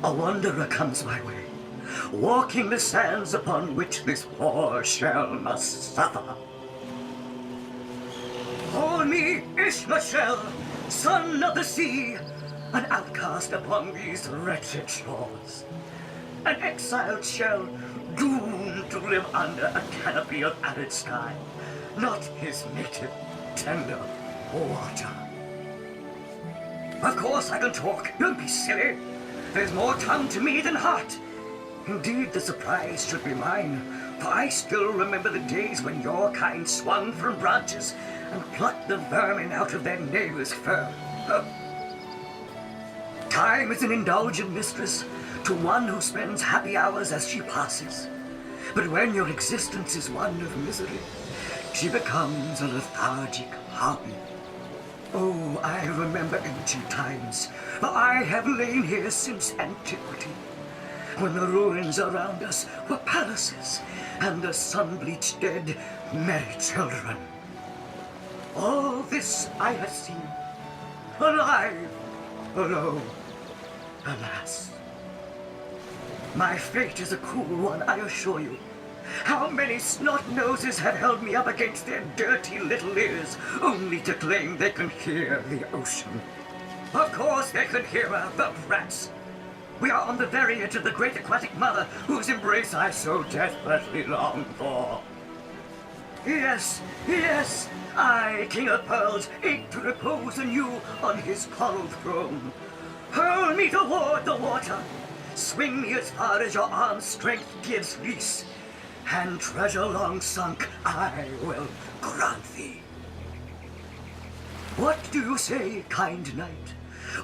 A wanderer comes my way, walking the sands upon which this poor shell must suffer. Call me Ishmael, son of the sea, an outcast upon these wretched shores. An exiled shell, doomed to live under a canopy of arid sky, not his native, tender water. Of course I can talk, don't be silly. There's more tongue to me than heart. Indeed, the surprise should be mine, for I still remember the days when your kind swung from branches and plucked the vermin out of their neighbor's fur. Time is an indulgent mistress to one who spends happy hours as she passes. But when your existence is one of misery, she becomes a lethargic harpy. Oh, I remember ancient times, for I have lain here since antiquity, when the ruins around us were palaces, and the sun-bleached dead merry children. All this I have seen, alive, alone, alas. My fate is a cruel one, I assure you. How many snot-noses have held me up against their dirty little ears, only to claim they can hear the ocean. Of course they can hear her, the brats. We are on the very edge of the great aquatic mother, whose embrace I so desperately long for. Yes, yes, I, King of Pearls, ache to repose anew on his coral throne. Hurl me toward the water, swing me as far as your arm's strength gives lease, and treasure long sunk I will grant thee. What do you say, kind knight?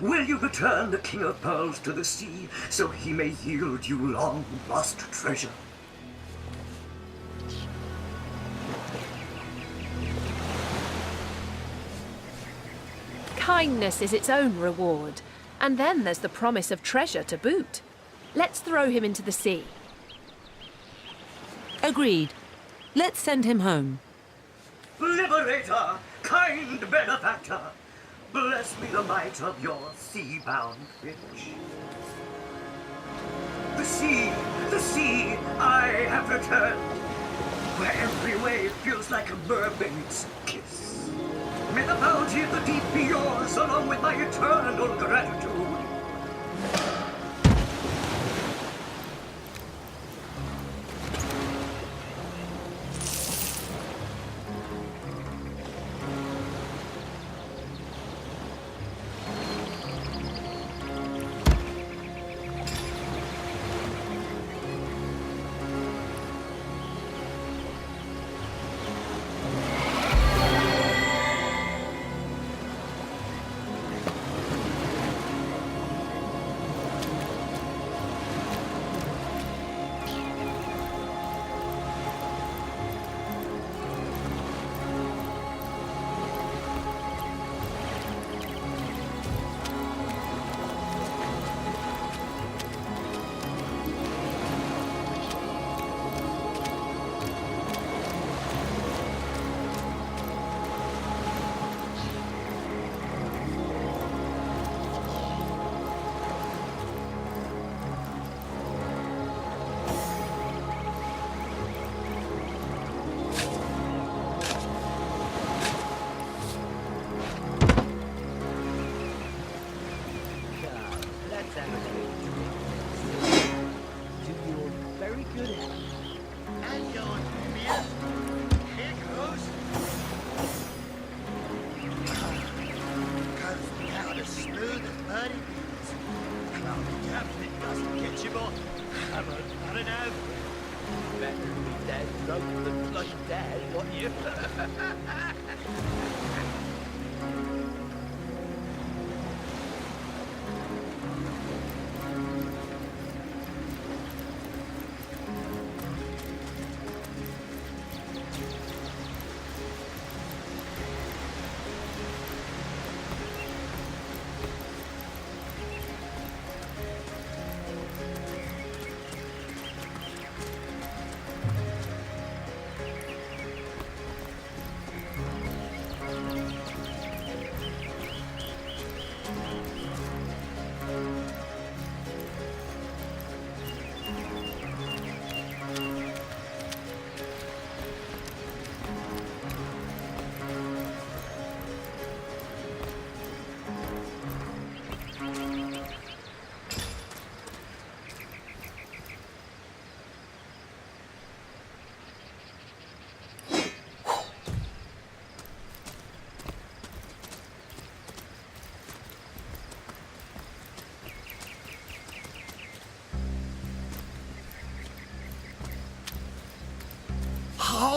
Will you return the King of Pearls to the sea, so he may yield you long-lost treasure? Kindness is its own reward, and then there's the promise of treasure to boot. Let's throw him into the sea. Agreed. Let's send him home. Liberator, kind benefactor, bless me the might of your sea-bound fish. The sea, I have returned, where every wave feels like a mermaid's kiss. May the bounty of the deep be yours, along with my eternal gratitude.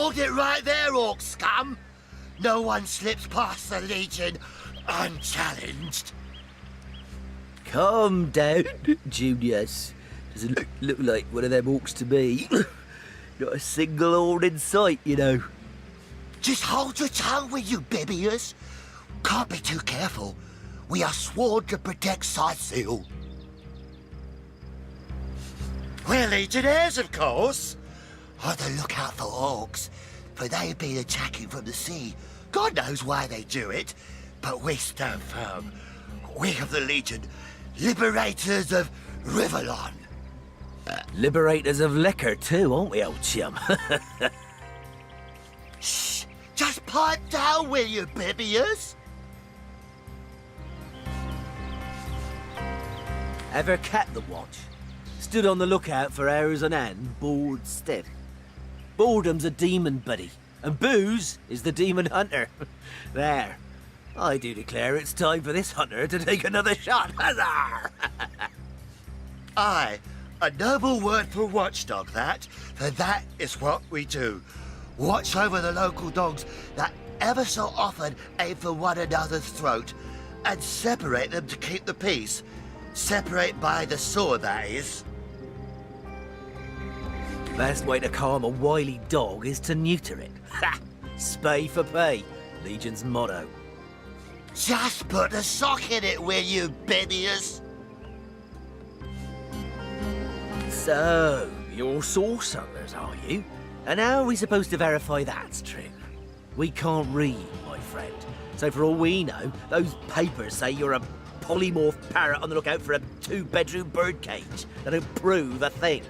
Hold it right there, orc scum! No one slips past the Legion unchallenged. Calm down, Junius. Doesn't look like one of them orcs to me. Not a single horn in sight, you know. Just hold your tongue, will you, Bibius? Can't be too careful. We are sworn to protect Scythiel. We're Legionnaires, of course. On the lookout for orcs, for they've been attacking from the sea. God knows why they do it, but we stand firm. We of the Legion, liberators of Riverlon. Liberators of liquor too, aren't we, old chum? Shh! Just pipe down, will you, Bibius? Ever kept the watch? Stood on the lookout for hours on end, bored stiff. Boredom's a demon, buddy, and booze is the demon hunter. There. I do declare it's time for this hunter to take another shot. Huzzah! Aye, a noble word for watchdog, that. For that is what we do. Watch over the local dogs that ever so often aim for one another's throat, and separate them to keep the peace. Separate by the sword, that is. Best way to calm a wily dog is to neuter it. Ha! Spay for pay, Legion's motto. Just put a sock in it, will you, Bibius? So, you're sorcerers, are you? And how are we supposed to verify that's true? We can't read, my friend. So for all we know, those papers say you're a polymorph parrot on the lookout for a 2-bedroom birdcage. That don't prove a thing.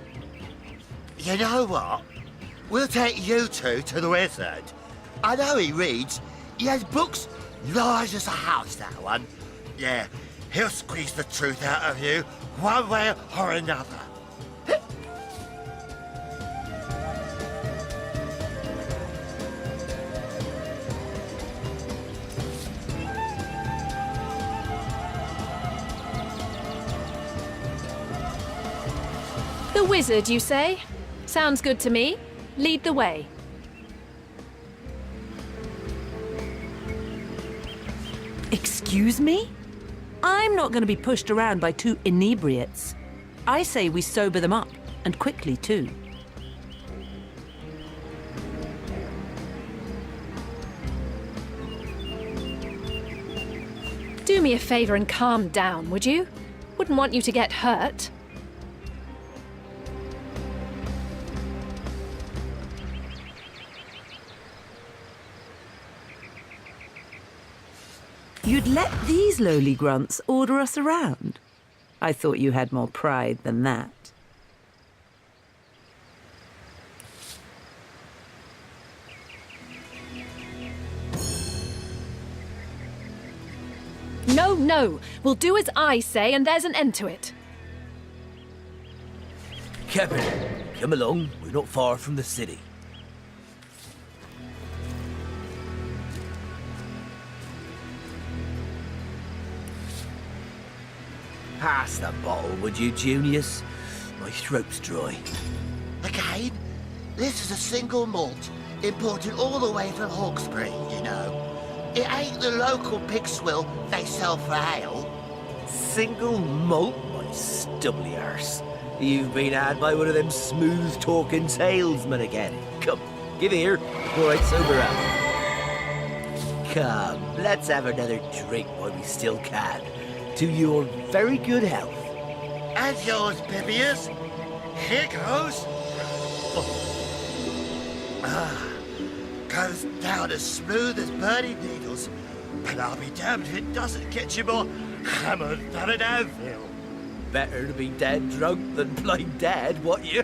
You know what? We'll take you two to the wizard. I know he reads. He has books large as a house, that one. Yeah, he'll squeeze the truth out of you, one way or another. The wizard, you say? Sounds good to me. Lead the way. Excuse me? I'm not going to be pushed around by two inebriates. I say we sober them up, and quickly too. Do me a favour and calm down, would you? Wouldn't want you to get hurt. You'd let these lowly grunts order us around? I thought you had more pride than that. No, no. We'll do as I say and there's an end to it. Captain, come along. We're not far from the city. Pass the bottle, would you, Junius? My throat's dry. Again, this is a single malt, imported all the way from Hawkesbury, you know. It ain't the local pig swill they sell for ale. Single malt, my stubbly arse. You've been had by one of them smooth-talking salesmen again. Come, give here, before I sober up. Come, let's have another drink while we still can. To your very good health. And yours, Bibius. Here goes. Goes down as smooth as burning needles. But I'll be damned if it doesn't get you more hammered than an anvil. Better to be dead drunk than blind dead, what you?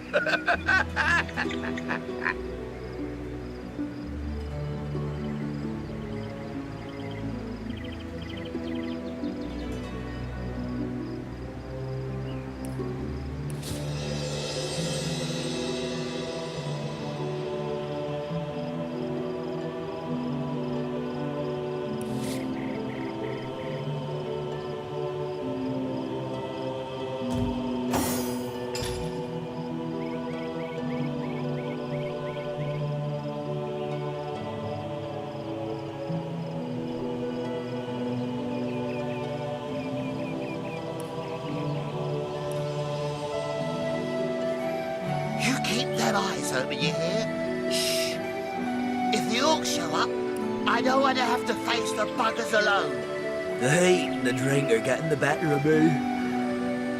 them eyes open, you hear? Shh. If the orcs show up, I don't want to have to face the buggers alone. The heat and the drink are getting the better of me.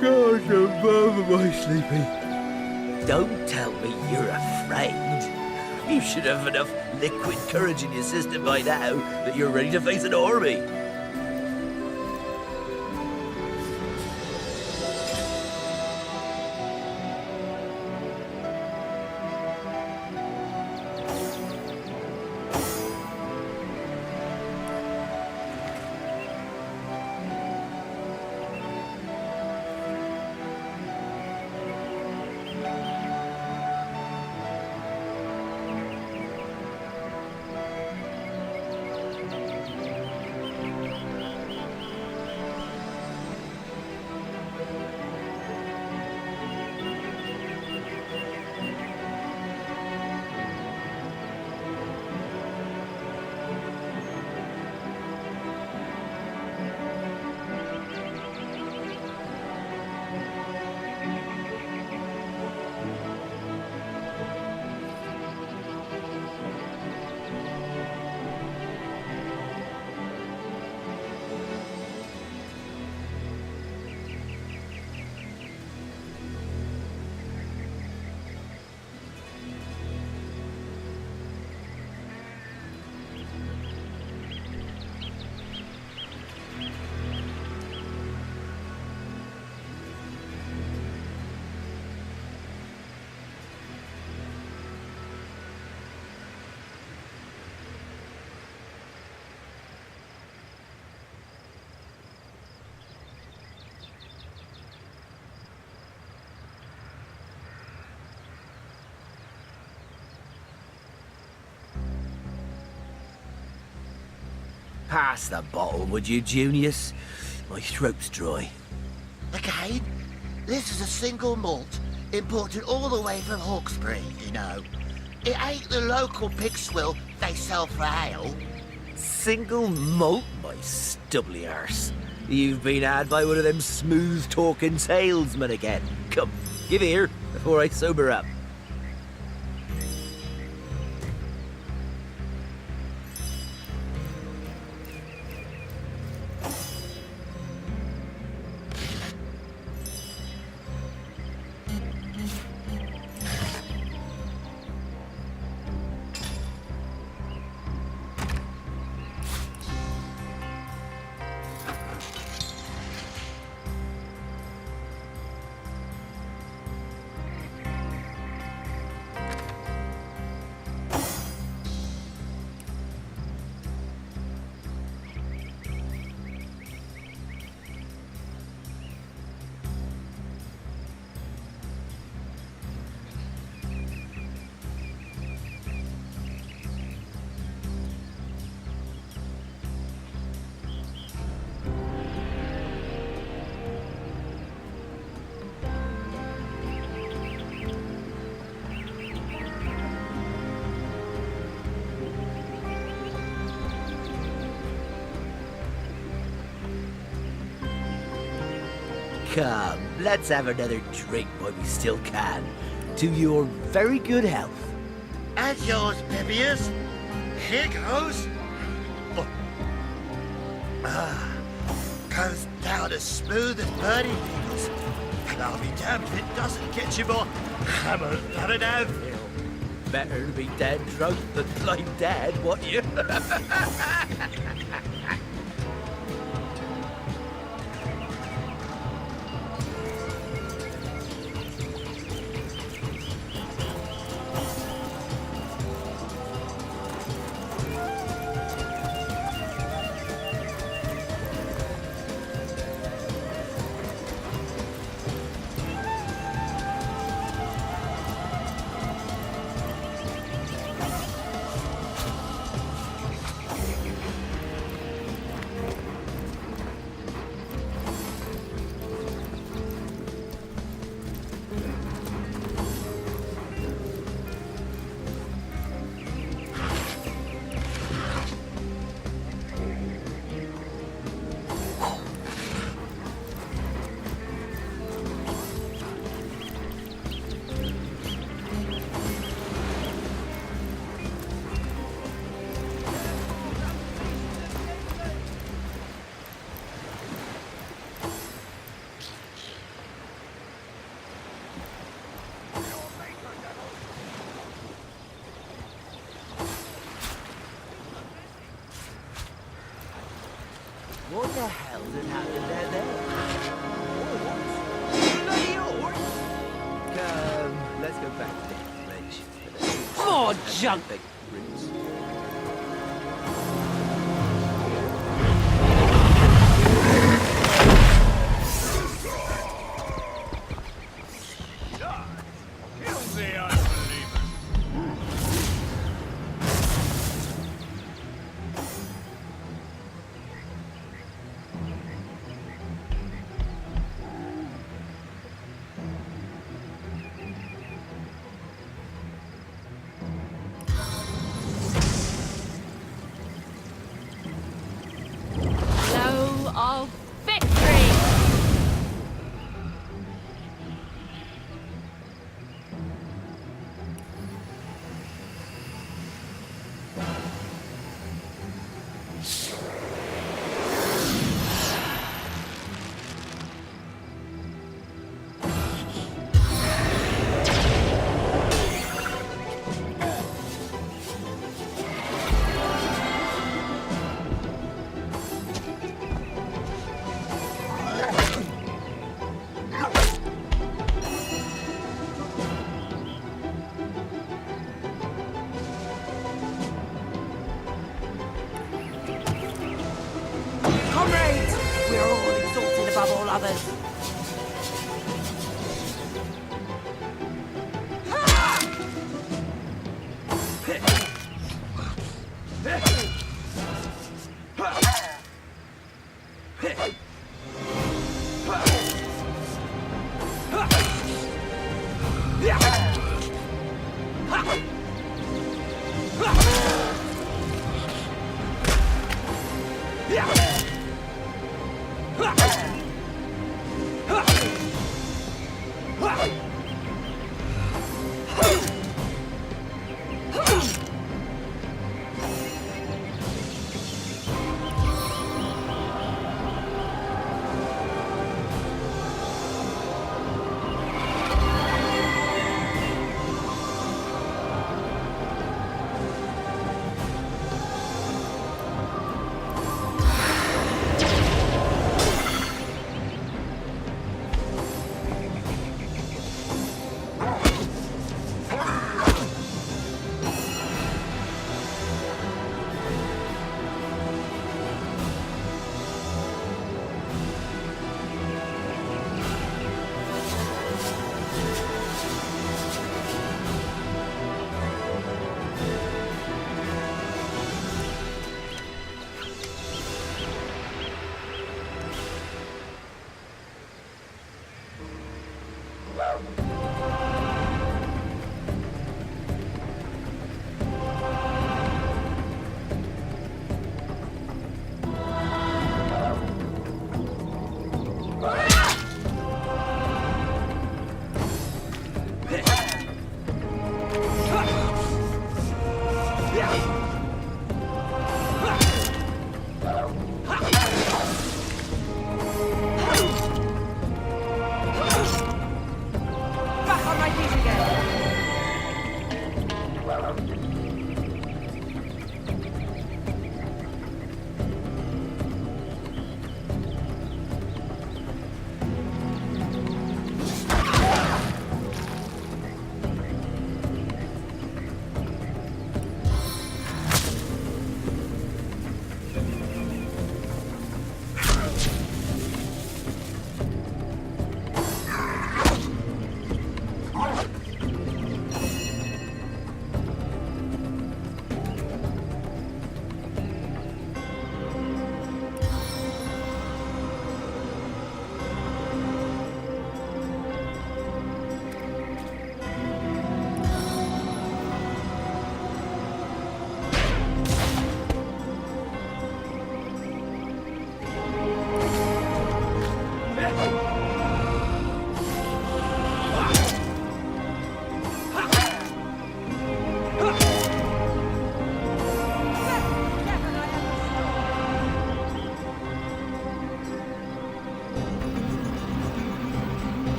Gosh, I'm both my sleepy. Don't tell me you're afraid. You should have enough liquid courage in your system by now that you're ready to face an army. Pass the bottle, would you, Junius? My throat's dry. Again, this is a single malt, imported all the way from Hawkesbury, you know. It ain't the local pig swill they sell for ale. Single malt, my stubbly arse. You've been had by one of them smooth-talking salesmen again. Come, give here before I sober up. Come, let's have another drink while we still can. To your very good health. And yours, Bibius. Here goes. Oh. Goes down as smooth as birdie needles. And I'll be damned if it doesn't get you more hammered than an anvil. Better to be dead drunk than blind dead, what you? What the hell did happen down there? Bloody horse! Come, let's go back to the village. More junk! Big roots. Blow of victory! Comrades! We are all exalted above all others.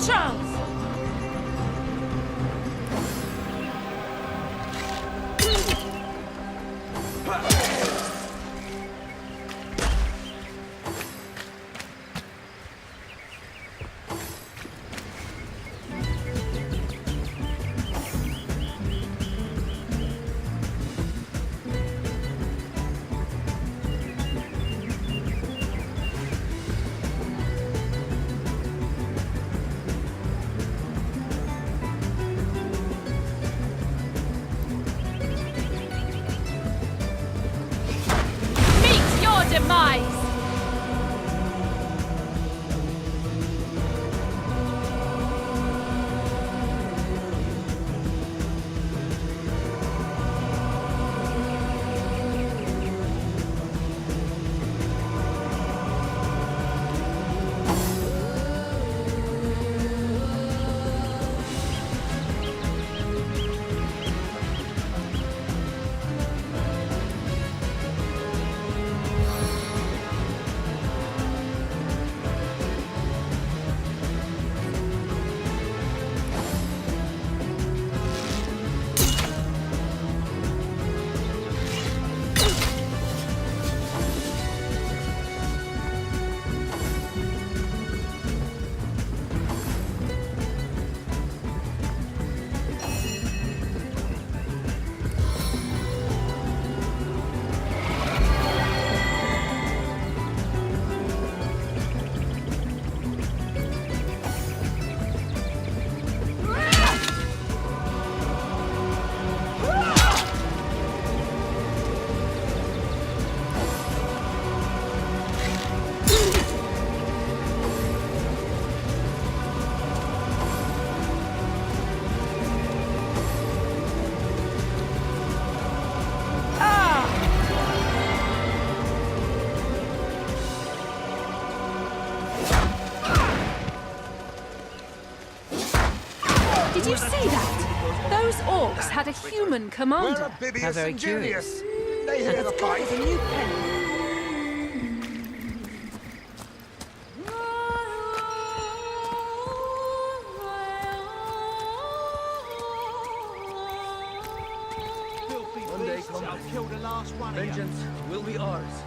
chance! Meet your demise! Did you see that? Those orcs had a human commander. How very curious. They hear the fight. It's a new penny. One day I'll kill the last one. Vengeance will be ours.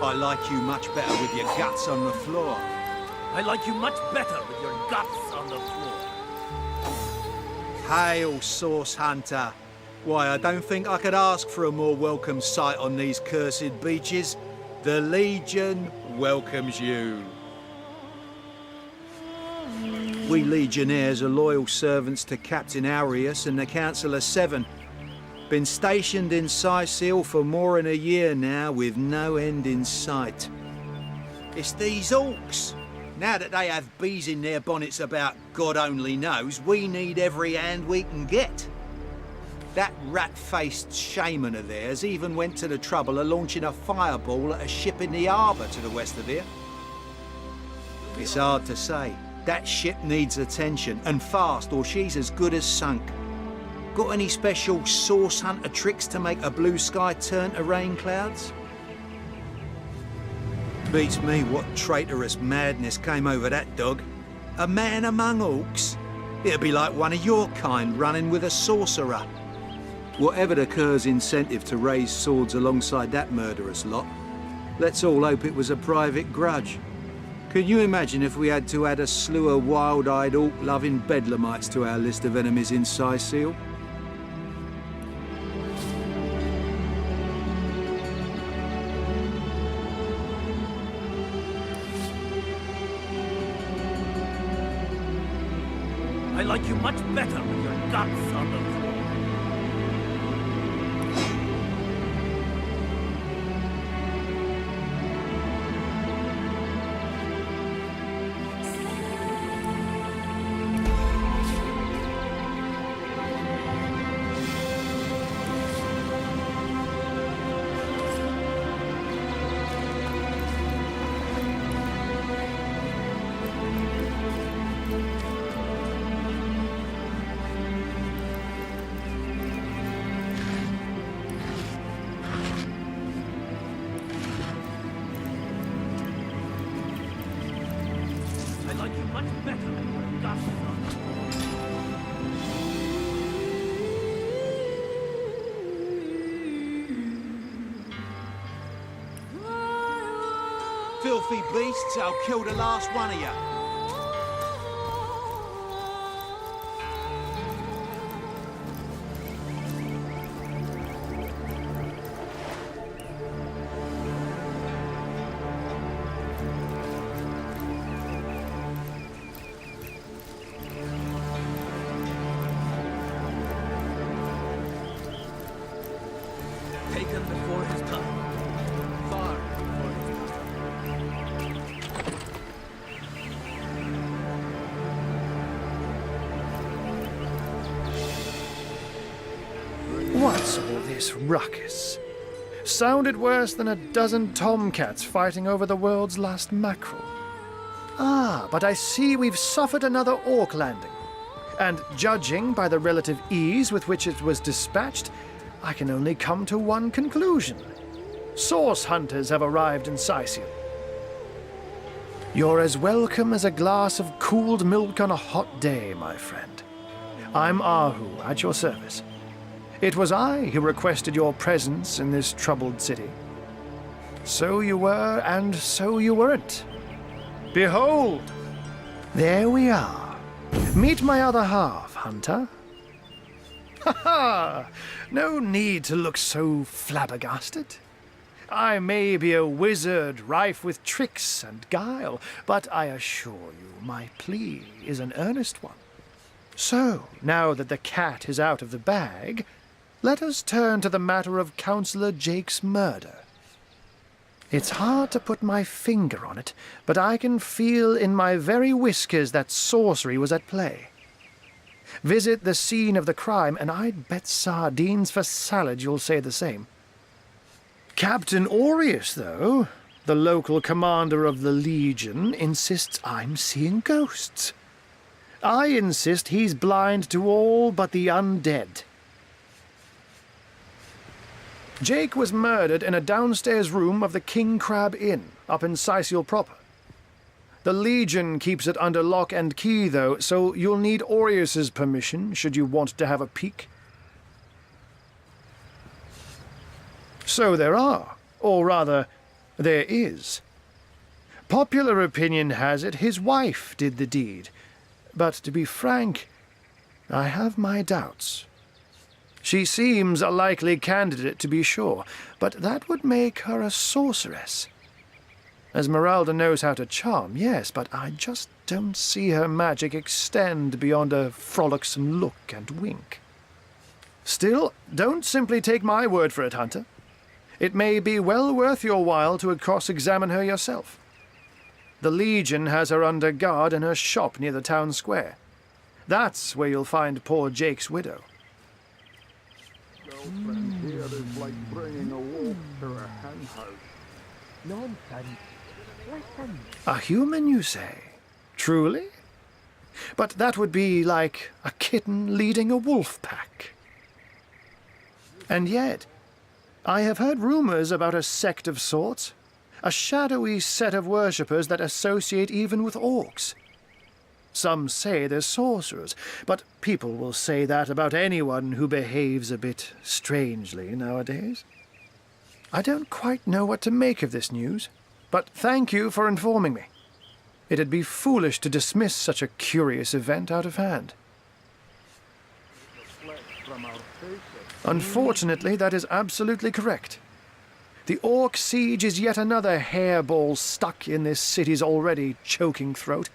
I like you much better with your guts on the floor. I like you much better with your guts on the floor. Hail, Source Hunter. Why, I don't think I could ask for a more welcome sight on these cursed beaches. The Legion welcomes you. We Legionnaires are loyal servants to Captain Aureus and the Council of Seven. Been stationed in Sicil for more than a year now with no end in sight. It's these orcs. Now that they have bees in their bonnets about God only knows, we need every hand we can get. That rat-faced shaman of theirs even went to the trouble of launching a fireball at a ship in the harbour to the west of here. It's hard to say. That ship needs attention, and fast, or she's as good as sunk. Got any special source hunter tricks to make a blue sky turn to rain clouds? Beats me what traitorous madness came over that dog. A man among orcs? It'd be like one of your kind running with a sorcerer. Whatever the Cur's incentive to raise swords alongside that murderous lot, let's all hope it was a private grudge. Can you imagine if we had to add a slew of wild-eyed orc-loving bedlamites to our list of enemies in Sicil? I like you much better with your guts on the floor. like you much better than you got Filthy beasts, I'll kill the last one of you. taken before his time. Far before his time. What's all this ruckus? Sounded worse than a dozen tomcats fighting over the world's last mackerel. Ah, but I see we've suffered another orc landing. And judging by the relative ease with which it was dispatched, I can only come to one conclusion. Source hunters have arrived in Sicil. You're as welcome as a glass of cooled milk on a hot day, my friend. I'm Ahu, at your service. It was I who requested your presence in this troubled city. So you were, and so you weren't. Behold, there we are. Meet my other half, hunter. Ha ha! No need to look so flabbergasted. I may be a wizard rife with tricks and guile, but I assure you my plea is an earnest one. So, now that the cat is out of the bag, let us turn to the matter of Councillor Jake's murder. It's hard to put my finger on it, but I can feel in my very whiskers that sorcery was at play. Visit the scene of the crime, and I'd bet sardines for salad you'll say the same. Captain Aureus, though, the local commander of the Legion, insists I'm seeing ghosts. I insist he's blind to all but the undead. Jake was murdered in a downstairs room of the King Crab Inn, up in Sicil proper. The Legion keeps it under lock and key, though, so you'll need Aureus's permission should you want to have a peek. So there are, or rather, there is. Popular opinion has it his wife did the deed, but to be frank, I have my doubts. She seems a likely candidate, to be sure, but that would make her a sorceress. Esmeralda knows how to charm, yes, but I just don't see her magic extend beyond a frolicsome look and wink. Still, don't simply take my word for it, Hunter. It may be well worth your while to cross-examine her yourself. The Legion has her under guard in her shop near the town square. That's where you'll find poor Jake's widow. Here is like bringing a wolf to a hen house. Nonsense. Listen. A human, you say? Truly? But that would be like a kitten leading a wolf pack. And yet, I have heard rumors about a sect of sorts, a shadowy set of worshippers that associate even with orcs. Some say they're sorcerers, but people will say that about anyone who behaves a bit strangely nowadays. I don't quite know what to make of this news, but thank you for informing me. It'd be foolish to dismiss such a curious event out of hand. Unfortunately, that is absolutely correct. The orc siege is yet another hairball stuck in this city's already choking throat,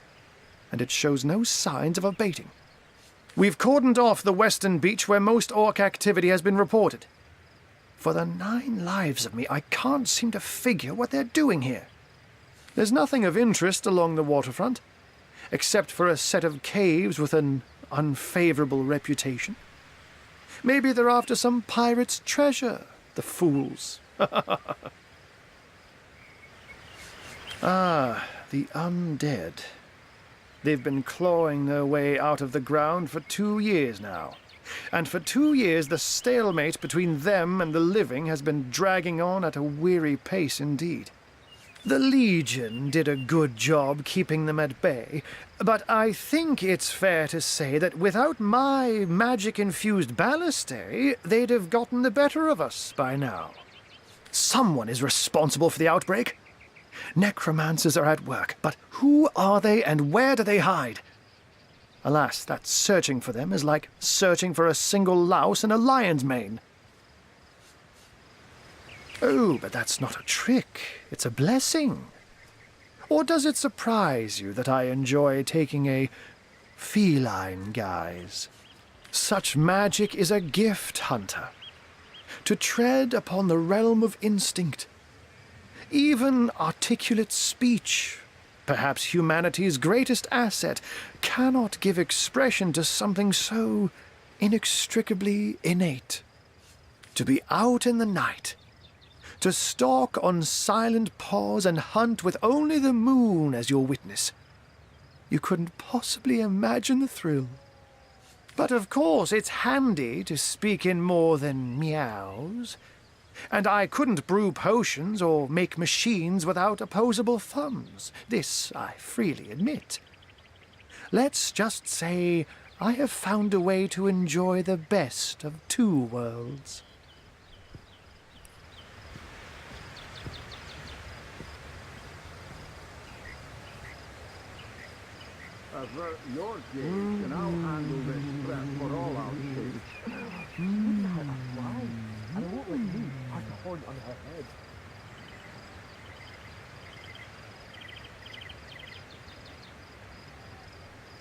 and it shows no signs of abating. We've cordoned off the western beach where most orc activity has been reported. For the 9 lives of me, I can't seem to figure what they're doing here. There's nothing of interest along the waterfront, except for a set of caves with an unfavorable reputation. Maybe they're after some pirate's treasure, the fools. Ah, the undead. They've been clawing their way out of the ground for 2 years now. And for 2 years the stalemate between them and the living has been dragging on at a weary pace indeed. The Legion did a good job keeping them at bay, but I think it's fair to say that without my magic-infused ballistae, they'd have gotten the better of us by now. Someone is responsible for the outbreak. Necromancers are at work, but who are they and where do they hide? Alas, that searching for them is like searching for a single louse in a lion's mane. Oh, but that's not a trick. It's a blessing. Or does it surprise you that I enjoy taking a feline guise? Such magic is a gift, Hunter. To tread upon the realm of instinct. Even articulate speech, perhaps humanity's greatest asset, cannot give expression to something so inextricably innate. To be out in the night, to stalk on silent paws and hunt with only the moon as your witness. You couldn't possibly imagine the thrill. But of course, it's handy to speak in more than meows. And I couldn't brew potions or make machines without opposable thumbs. This I freely admit. Let's just say I have found a way to enjoy the best of two worlds. Avert your gaze, and I'll handle this threat for all our sakes. And I won't let you pass a horn on her head.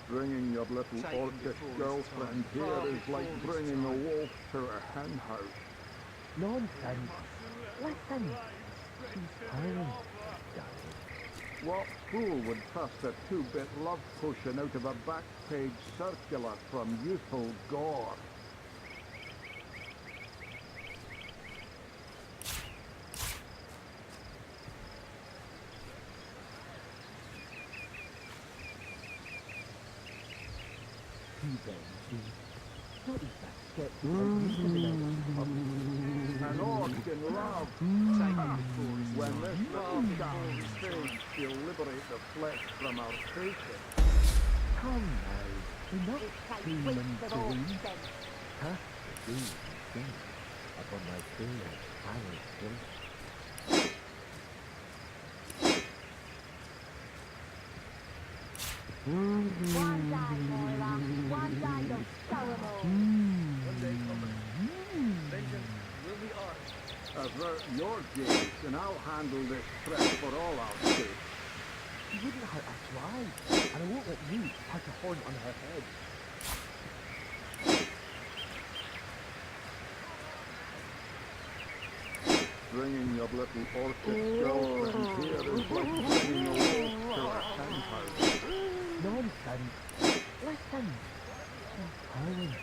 Bringing your little orcish girlfriend here is like bringing a wolf to a hen house. Nonsense. Listen. She's tiring. What fool would trust a two-bit love potion out of a back-page circular from youthful gore? An orc in love. When this little child fades, she'll liberate the flesh from our faces. Come now. Do not scream and scream. Huh? Do sing upon my finger, hallowed place. One die, Moira. One die of ceremony. Avert your gaze, and I'll handle this threat for all our sakes. She wouldn't hurt a fly, and I won't let you pass a horn on her head. Bringing your little orcish girlfriend here is like bringing a wolf to a hen house. Nonsense. Listen. She's tiring.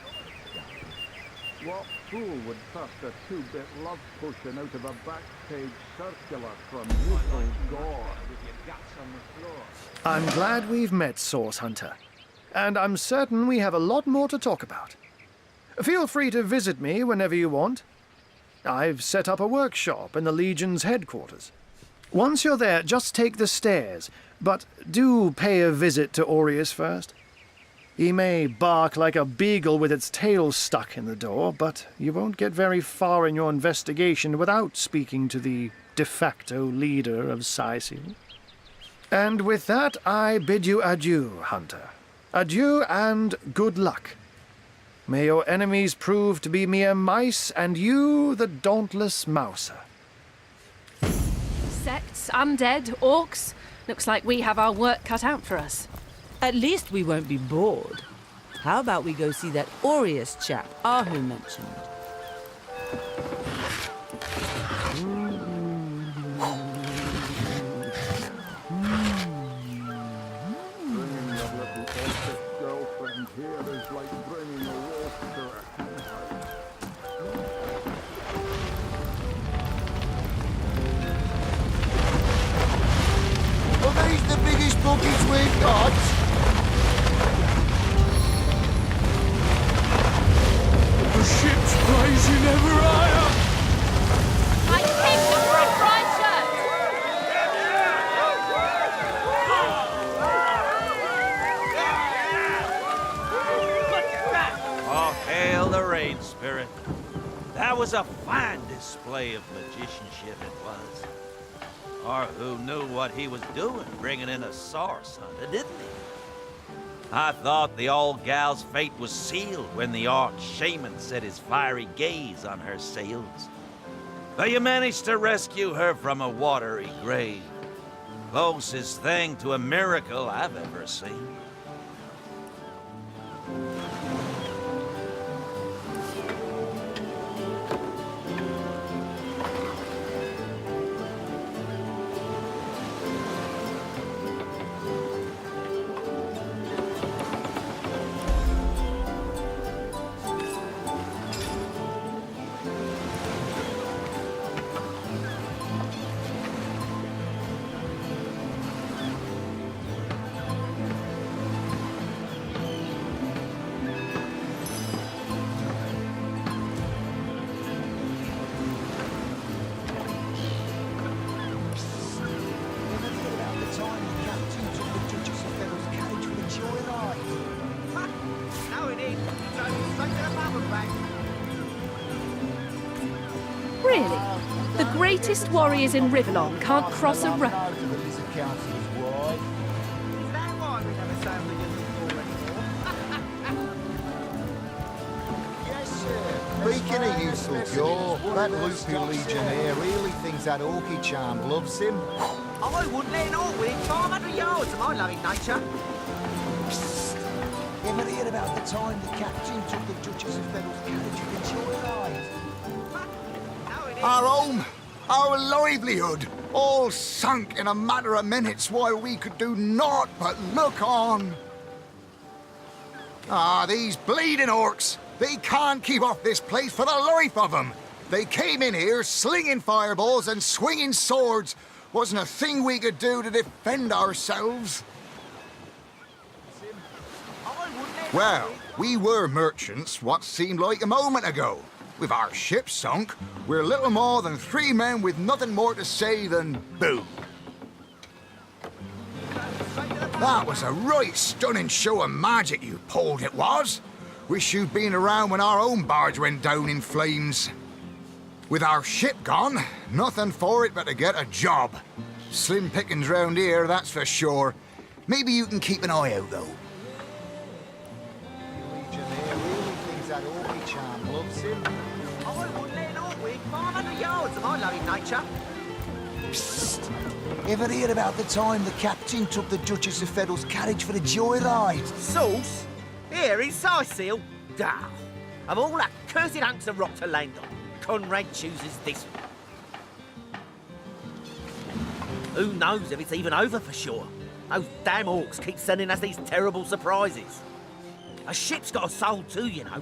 What fool would trust a two-bit love potion out of a back-page circular from youthful gore? I'm glad we've met, Source Hunter. And I'm certain we have a lot more to talk about. Feel free to visit me whenever you want. I've set up a workshop in the Legion's headquarters. Once you're there, just take the stairs, but do pay a visit to Aureus first. He may bark like a beagle with its tail stuck in the door, but you won't get very far in your investigation without speaking to the de facto leader of Sicil. And with that, I bid you adieu, Hunter. Adieu and good luck. May your enemies prove to be mere mice, and you the dauntless mouser. Sects, undead, orcs. Looks like we have our work cut out for us. At least we won't be bored. How about we go see that Aureus chap Ahu mentioned? Bringing your little orcish girlfriend here is like bringing a wolf to a hen house. Are these the biggest pockets we've got? The ship's rising ever higher! I kicked the red shirt! was a fine display of magicianship, it was. Or who knew what he was doing, bringing in a source hunter, didn't he? I thought the old gal's fate was sealed when the arch shaman set his fiery gaze on her sails. But you managed to rescue her from a watery grave. Closest thing to a miracle I've ever seen. Really? The greatest warriors in Rivellon can't cross a road? Speaking of useful cure, that loopy legionnaire really thinks that orky charm loves him. I wouldn't let it all within 500 yards of my loving nature. Psst! Ever hear about the time the captain took the Duchess of Fennel's carriage with a joyride? Our home, our livelihood, all sunk in a matter of minutes while we could do naught but look on. Ah, these bleeding orcs! They can't keep off this place for the life of them. They came in here slinging fireballs and swinging swords. Wasn't a thing we could do to defend ourselves. Well, we were merchants what seemed like a moment ago. With our ship sunk, we're little more than 3 men with nothing more to say than boo. That was a right stunning show of magic you pulled, it was. Wish you'd been around when our own barge went down in flames. With our ship gone, nothing for it but to get a job. Slim pickings round here, that's for sure. Maybe you can keep an eye out, though. Legionnaire really thinks that orky charm loves him. I wouldn't let it all within 500 yards of my loving nature. Psst! Ever hear about the time the captain took the Duchess of Fennel's carriage for a joyride? Sauce? Here in Sicil? Dah. Of all that cursed hunks of rock to land on, Conrad chooses this one. Who knows if it's even over for sure? Those damn orcs keep sending us these terrible surprises. A ship's got a soul too, you know.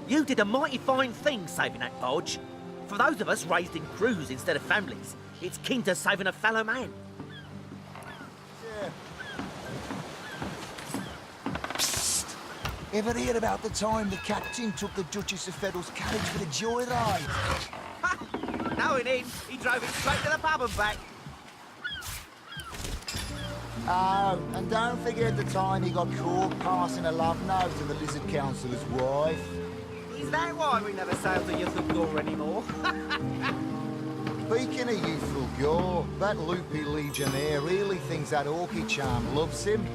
You did a mighty fine thing saving that barge. For those of us raised in crews instead of families, it's kin to saving a fellow man. Psst! Ever hear about the time the captain took the Duchess of Fennel's carriage for a joyride? Ha! Knowing him, he drove it straight to the pub and back. Oh, and don't forget the time he got caught passing a love note to the Lizard Councillor's wife. Is that why we never sail to youthful gore anymore? Speaking of youthful gore, that loopy legionnaire really thinks that orky charm loves him.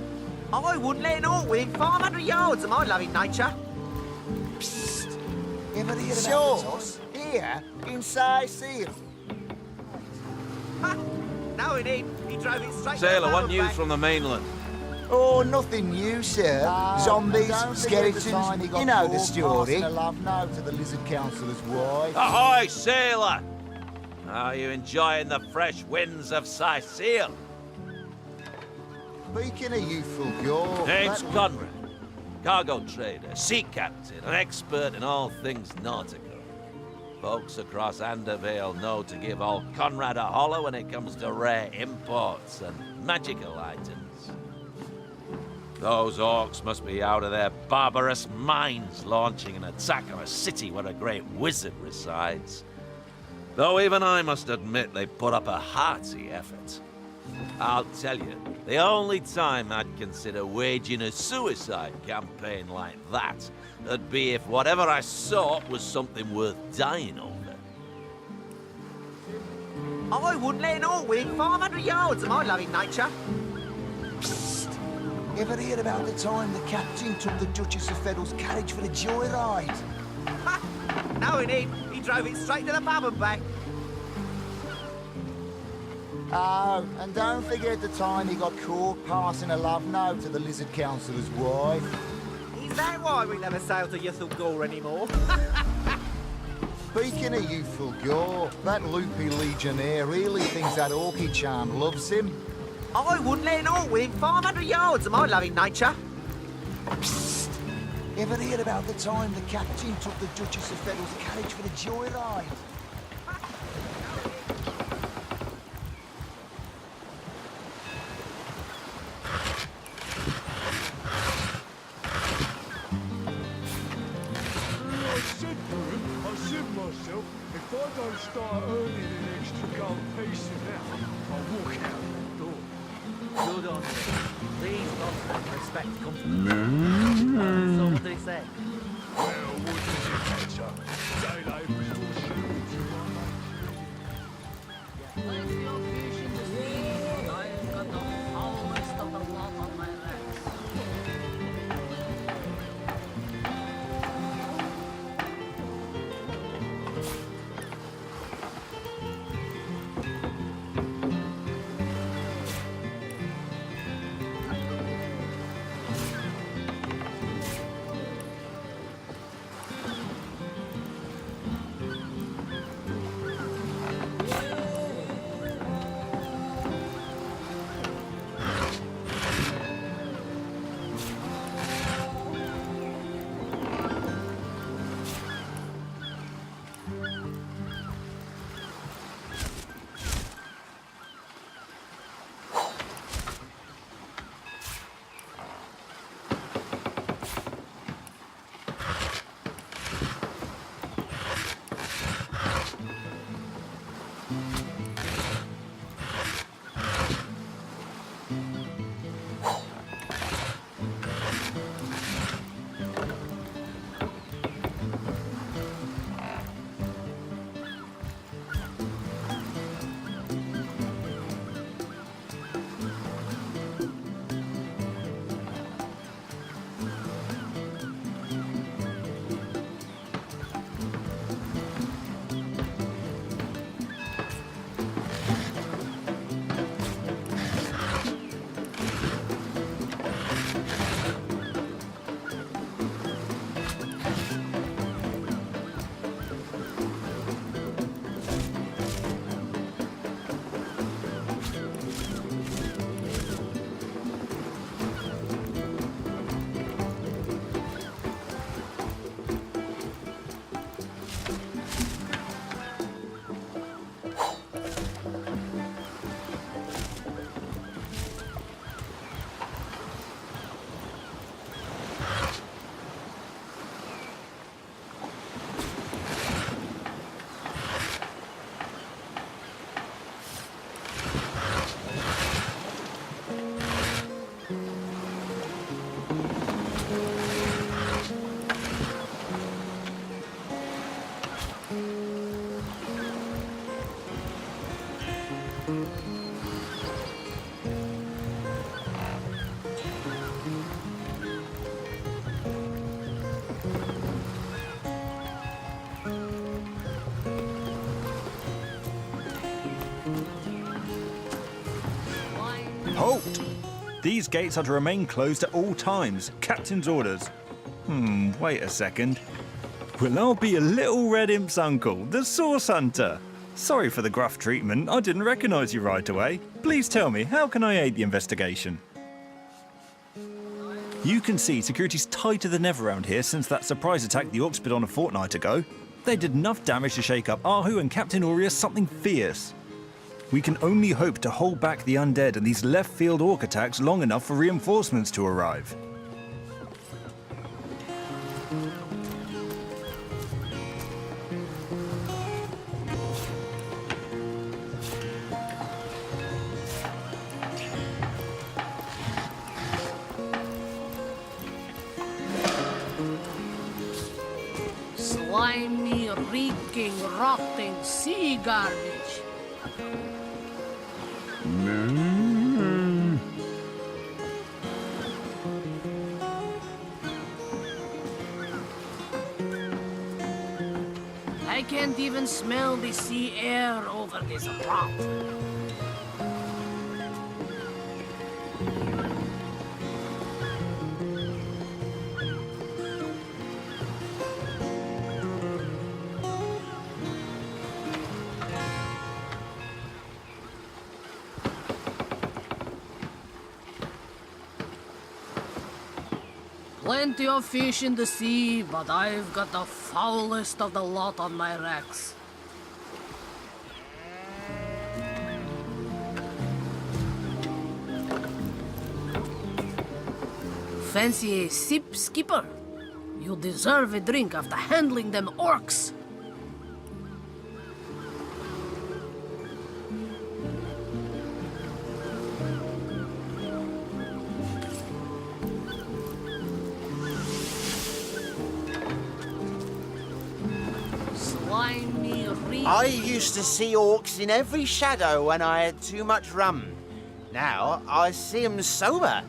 I wouldn't let it all within 500 yards of my loving nature. Psst! Ever hear about us? Here, in Sicil. Ha! Knowing him, he drove it straight Sailor, to the what pub news and back. from the mainland? Oh, nothing new, sir. Zombies, skeletons, you know the story. A love note to the Lizard Councillor's wife. Ahoy, sailor! Are you enjoying the fresh winds of Sicil? Speaking of youthful gore... Name's Conrad. Cargo trader, sea captain, an expert in all things nautical. Folks across Andervale know to give old Conrad a holler when it comes to rare imports and magical items. Those orcs must be out of their barbarous minds launching an attack on a city where a great wizard resides. Though even I must admit they put up a hearty effort. I'll tell you, the only time I'd consider waging a suicide campaign like that would be if whatever I sought was something worth dying over. I wouldn't let an orc within 500 yards of my loving nature. Ever hear about the time the captain took the Duchess of Federal's carriage for a joyride? No, indeed. He drove it straight to the pub and back. Oh, and don't forget the time he got caught passing a love note to the Lizard Councillor's wife. Is that why we never sail to Youthful Gore anymore? Speaking of youthful gore, that loopy legionnaire really thinks that orky charm loves him. I wouldn't let an orc within 500 yards of my loving nature. Psst! Ever hear about the time the captain took the Duchess of Federal's carriage for a joyride? I said myself, if I don't start earning an extra gold piece now, I'll walk out the door. Good on you. These lots of respect come from the So what did he say? Well, what does it matter? Daylight was all shooting to Where's your fish in the sea? I've got the foulest of the lot on my legs. Halt! These gates are to remain closed at all times. Captain's orders. Wait a second. Well, I'll be a little red imp's uncle, the Source Hunter. Sorry for the gruff treatment. I didn't recognise you right away. Please tell me, how can I aid the investigation? You can see security's tighter than ever around here since that surprise attack the Orcs put on a fortnight ago. They did enough damage to shake up Ahu and Captain Aureus something fierce. We can only hope to hold back the undead and these left-field orc attacks long enough for reinforcements to arrive. Slimy, reeking, rotting sea garbage. I can't even smell the sea air over this rock. Plenty of fish in the sea, but I've got the foulest of the lot on my racks. Fancy a sip, skipper? You deserve a drink after handling them orcs. I used to see orcs in every shadow when I had too much rum. Now I see 'em sober.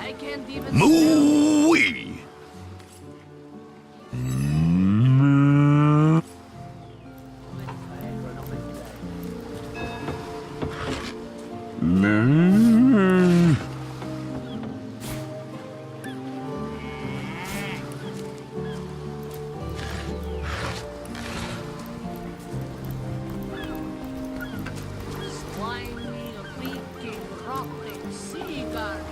I can't even Moo-wee! slimy, reeking, rotting sea garbage.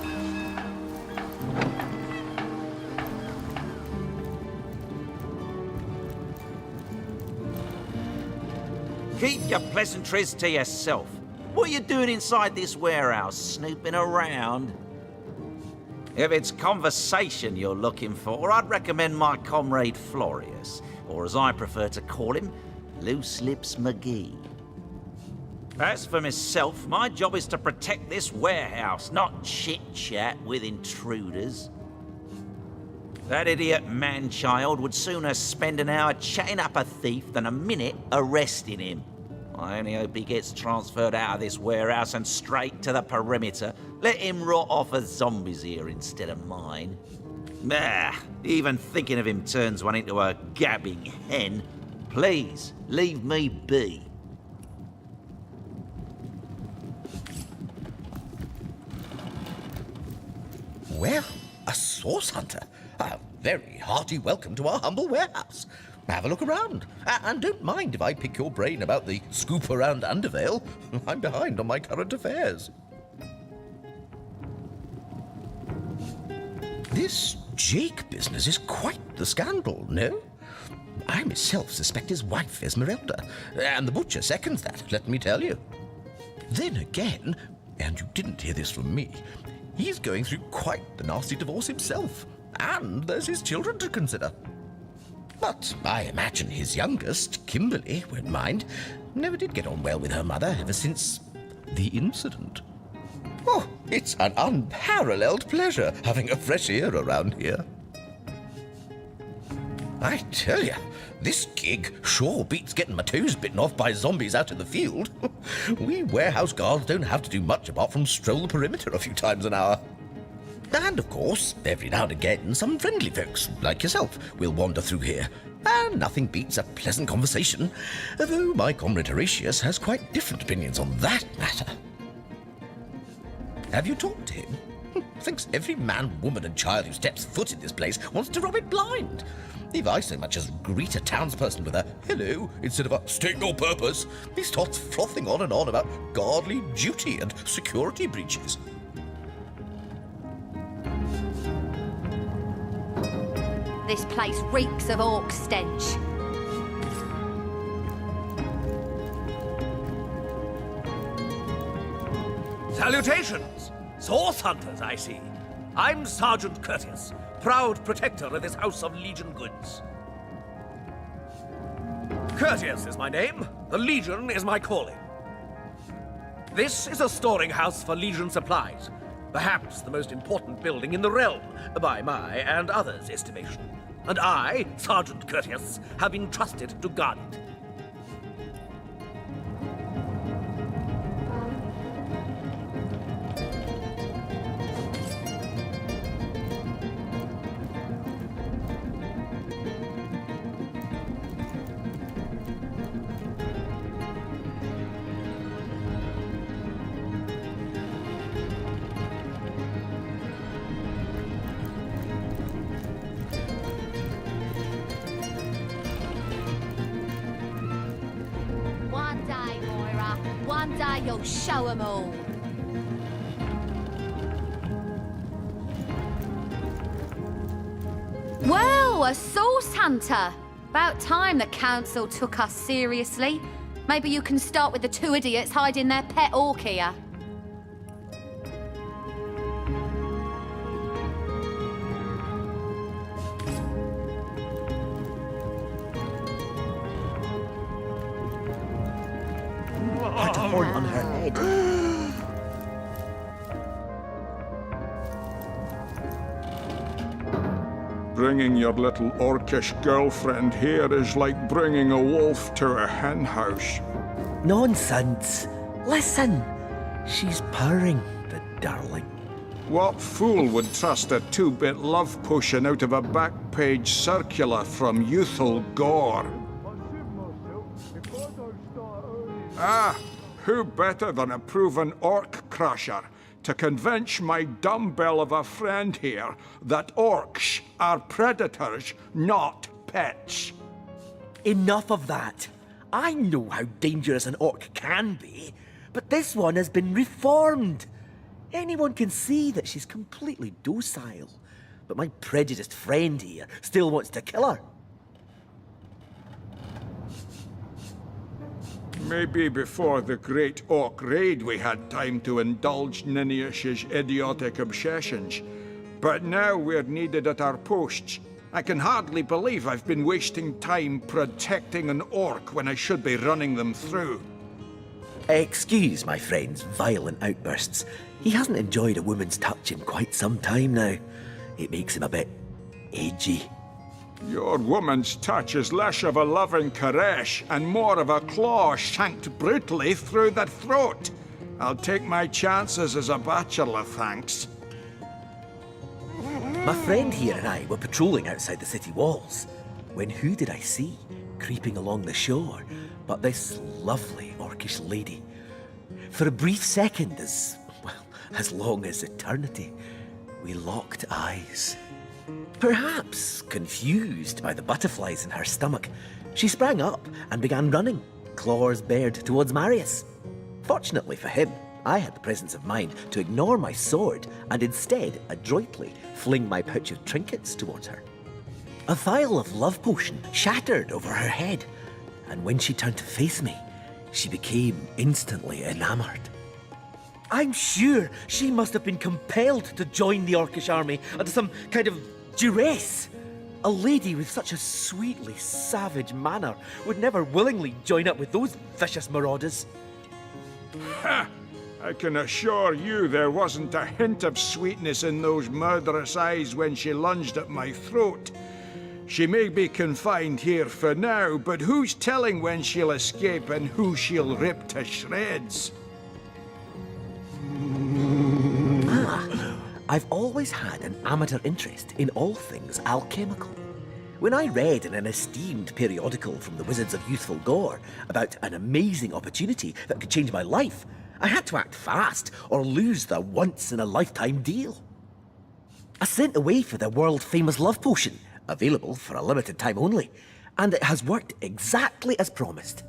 Keep your pleasantries to yourself. What are you doing inside this warehouse, snooping around? If it's conversation you're looking for, I'd recommend my comrade Florius, or as I prefer to call him, Loose Lips McGee. As for myself, my job is to protect this warehouse, not chit-chat with intruders. That idiot man-child would sooner spend an hour chatting up a thief than a minute arresting him. I only hope he gets transferred out of this warehouse and straight to the perimeter. Let him rot off as zombies here instead of mine. Even thinking of him turns one into a gabbing hen. Please, leave me be. Well, a source hunter. A very hearty welcome to our humble warehouse. Have a look around, and don't mind if I pick your brain about the scoop around Undervale. I'm behind on my current affairs. This Jake business is quite the scandal, no? I myself suspect his wife Esmeralda, and the butcher seconds that, let me tell you. Then again, and you didn't hear this from me, he's going through quite the nasty divorce himself, and there's his children to consider. But I imagine his youngest, Kimberly, won't mind. Never did get on well with her mother ever since the incident. Oh, it's an unparalleled pleasure having a fresh ear around here. I tell you, this gig sure beats getting my toes bitten off by zombies out in the field. We warehouse guards don't have to do much apart from stroll the perimeter a few times an hour. And, of course, every now and again, some friendly folks, like yourself, will wander through here. And nothing beats a pleasant conversation, though my comrade Horatius has quite different opinions on that matter. Have you talked to him? Thinks every man, woman, and child who steps foot in this place wants to rob it blind. If I so much as greet a townsperson with a hello instead of a state your purpose, he starts frothing on and on about guardly duty and security breaches. This place reeks of orc stench. Salutations! Source hunters, I see. I'm Sergeant Curtius, proud protector of this house of Legion goods. Curtius is my name. The Legion is my calling. This is a storing house for Legion supplies. Perhaps the most important building in the realm, by my and others' estimation. and I, Sergeant Curtius, have been trusted to guard it. One day, Moira. One day you'll show 'em all. Well, a source hunter. About time the council took us seriously. Maybe you can start with the two idiots hiding their pet orc here. Put a horn on her head. Bringing your little orcish girlfriend here is like bringing a wolf to a hen house. Nonsense. Listen. She's purring, the darling. What fool would trust a two-bit love potion out of a back-page circular from youthful gore? Ah, who better than a proven orc crusher to convince my dumbbell of a friend here that orcs are predators, not pets? Enough of that. I know how dangerous an orc can be, but this one has been reformed. Anyone can see that she's completely docile, but my prejudiced friend here still wants to kill her. Maybe before the Great Orc Raid we had time to indulge Ninius's idiotic obsessions. But now we're needed at our posts. I can hardly believe I've been wasting time protecting an orc when I should be running them through. Excuse my friend's violent outbursts. He hasn't enjoyed a woman's touch in quite some time now. It makes him a bit edgy. Your woman's touch is less of a loving caress and more of a claw shanked brutally through the throat. I'll take my chances as a bachelor, thanks. My friend here and I were patrolling outside the city walls, when who did I see creeping along the shore but this lovely orcish lady? For a brief second, as long as eternity, we locked eyes. Perhaps confused by the butterflies in her stomach, she sprang up and began running, claws bared towards Marius. Fortunately for him, I had the presence of mind to ignore my sword and instead adroitly fling my pouch of trinkets towards her. A vial of love potion shattered over her head, and when she turned to face me, she became instantly enamored. I'm sure she must have been compelled to join the Orcish army under some kind of duress. A lady with such a sweetly savage manner would never willingly join up with those vicious marauders. Ha! I can assure you there wasn't a hint of sweetness in those murderous eyes when she lunged at my throat. She may be confined here for now, but who's telling when she'll escape and who she'll rip to shreds? I've always had an amateur interest in all things alchemical. When I read in an esteemed periodical from the Wizards of Youthful Gore about an amazing opportunity that could change my life, I had to act fast or lose the once-in-a-lifetime deal. I sent away for the world-famous love potion, available for a limited time only, and it has worked exactly as promised.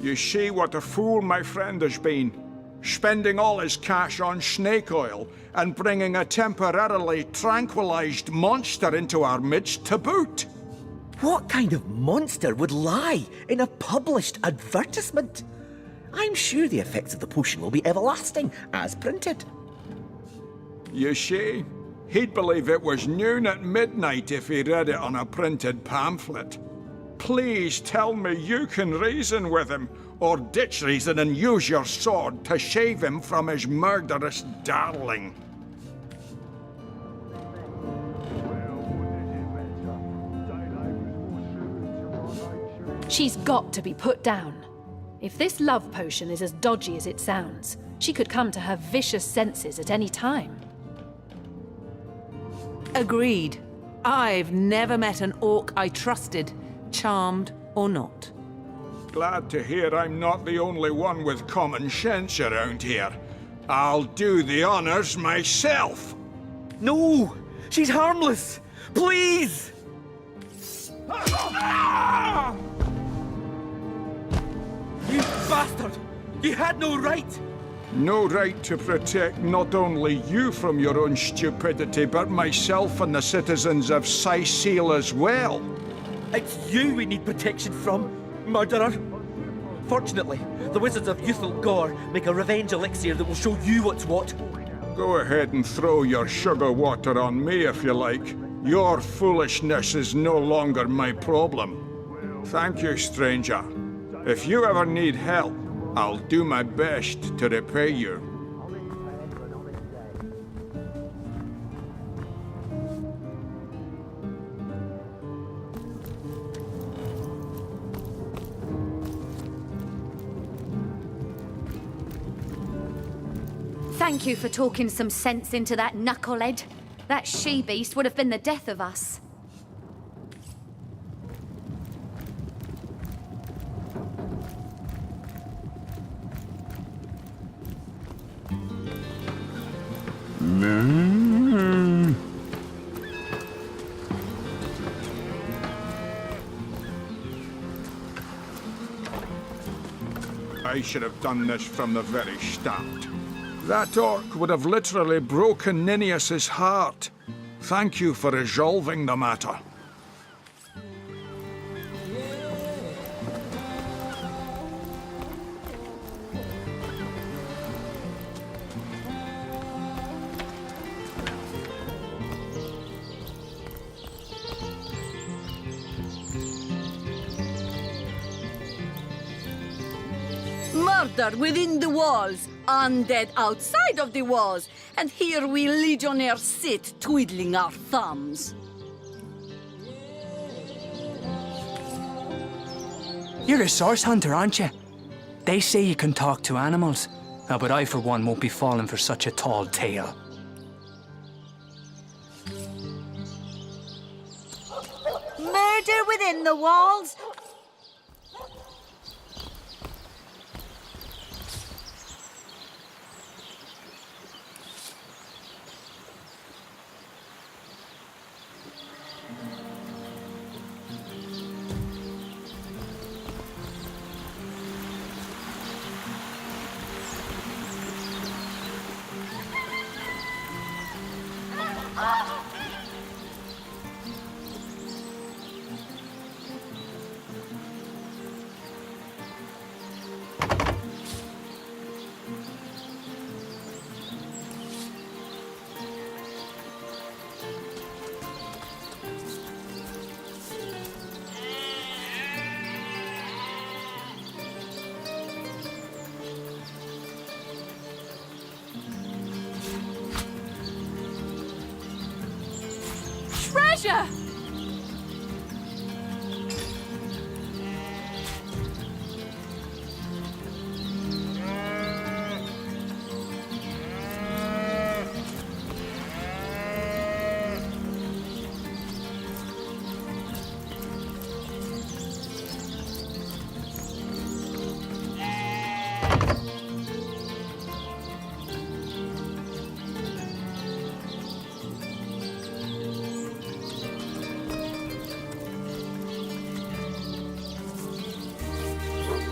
You see what a fool my friend has been. Spending all his cash on snake oil and bringing a temporarily tranquilized monster into our midst to boot. What kind of monster would lie in a published advertisement? I'm sure the effects of the potion will be everlasting, as printed. You see, he'd believe it was noon at midnight if he read it on a printed pamphlet. Please tell me you can reason with him, or ditch reason and use your sword to shave him from his murderous darling. She's got to be put down. If this love potion is as dodgy as it sounds, she could come to her vicious senses at any time. Agreed. I've never met an orc I trusted, charmed or not. Glad to hear I'm not the only one with common sense around here. I'll do the honors myself. No! She's harmless! Please! You bastard! You had no right! No right to protect not only you from your own stupidity, but myself and the citizens of Seal as well. It's you we need protection from, murderer. Fortunately, the Wizards of Youthful Gore make a revenge elixir that will show you what's what. Go ahead and throw your sugar water on me if you like. Your foolishness is no longer my problem. Thank you, stranger. If you ever need help, I'll do my best to repay you. Thank you for talking some sense into that knucklehead. That she-beast would have been the death of us. I should have done this from the very start. That orc would have literally broken Ninius's heart. Thank you for resolving the matter. Murder within the walls, undead outside of the walls, and here we legionnaires sit twiddling our thumbs. You're a source hunter, aren't you? They say you can talk to animals, but I for one won't be falling for such a tall tale. Murder within the walls? Treasure!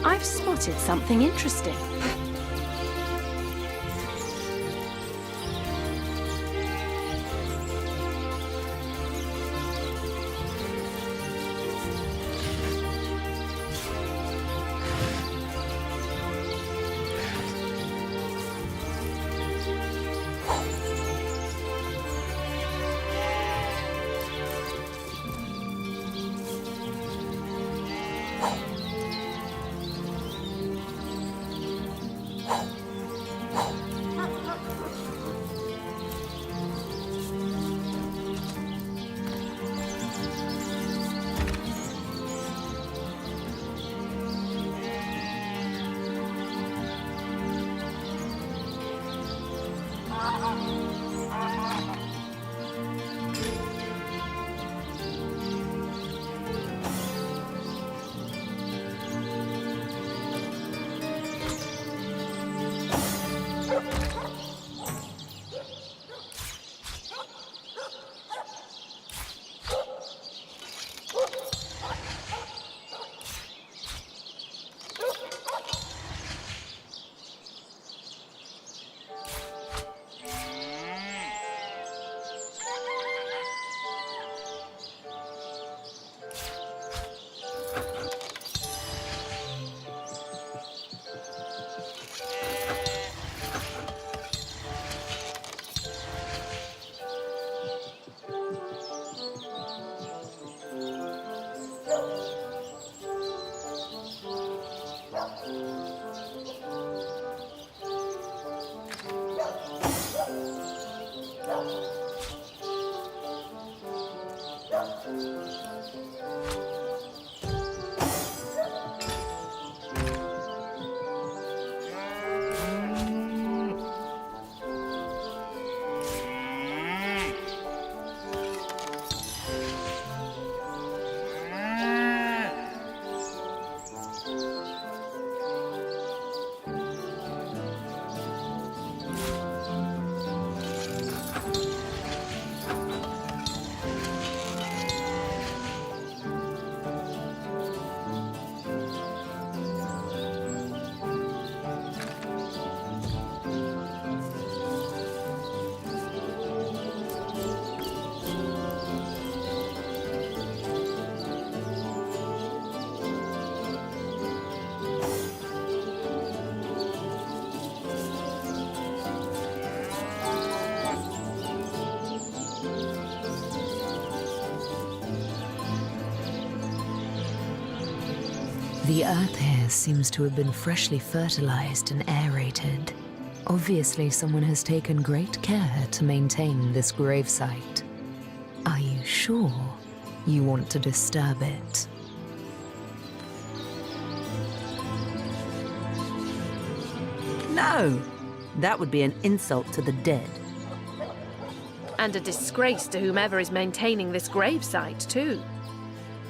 I've spotted something interesting. The earth here seems to have been freshly fertilized and aerated. Obviously, someone has taken great care to maintain this gravesite. Are you sure you want to disturb it? No! That would be an insult to the dead. And a disgrace to whomever is maintaining this gravesite, too.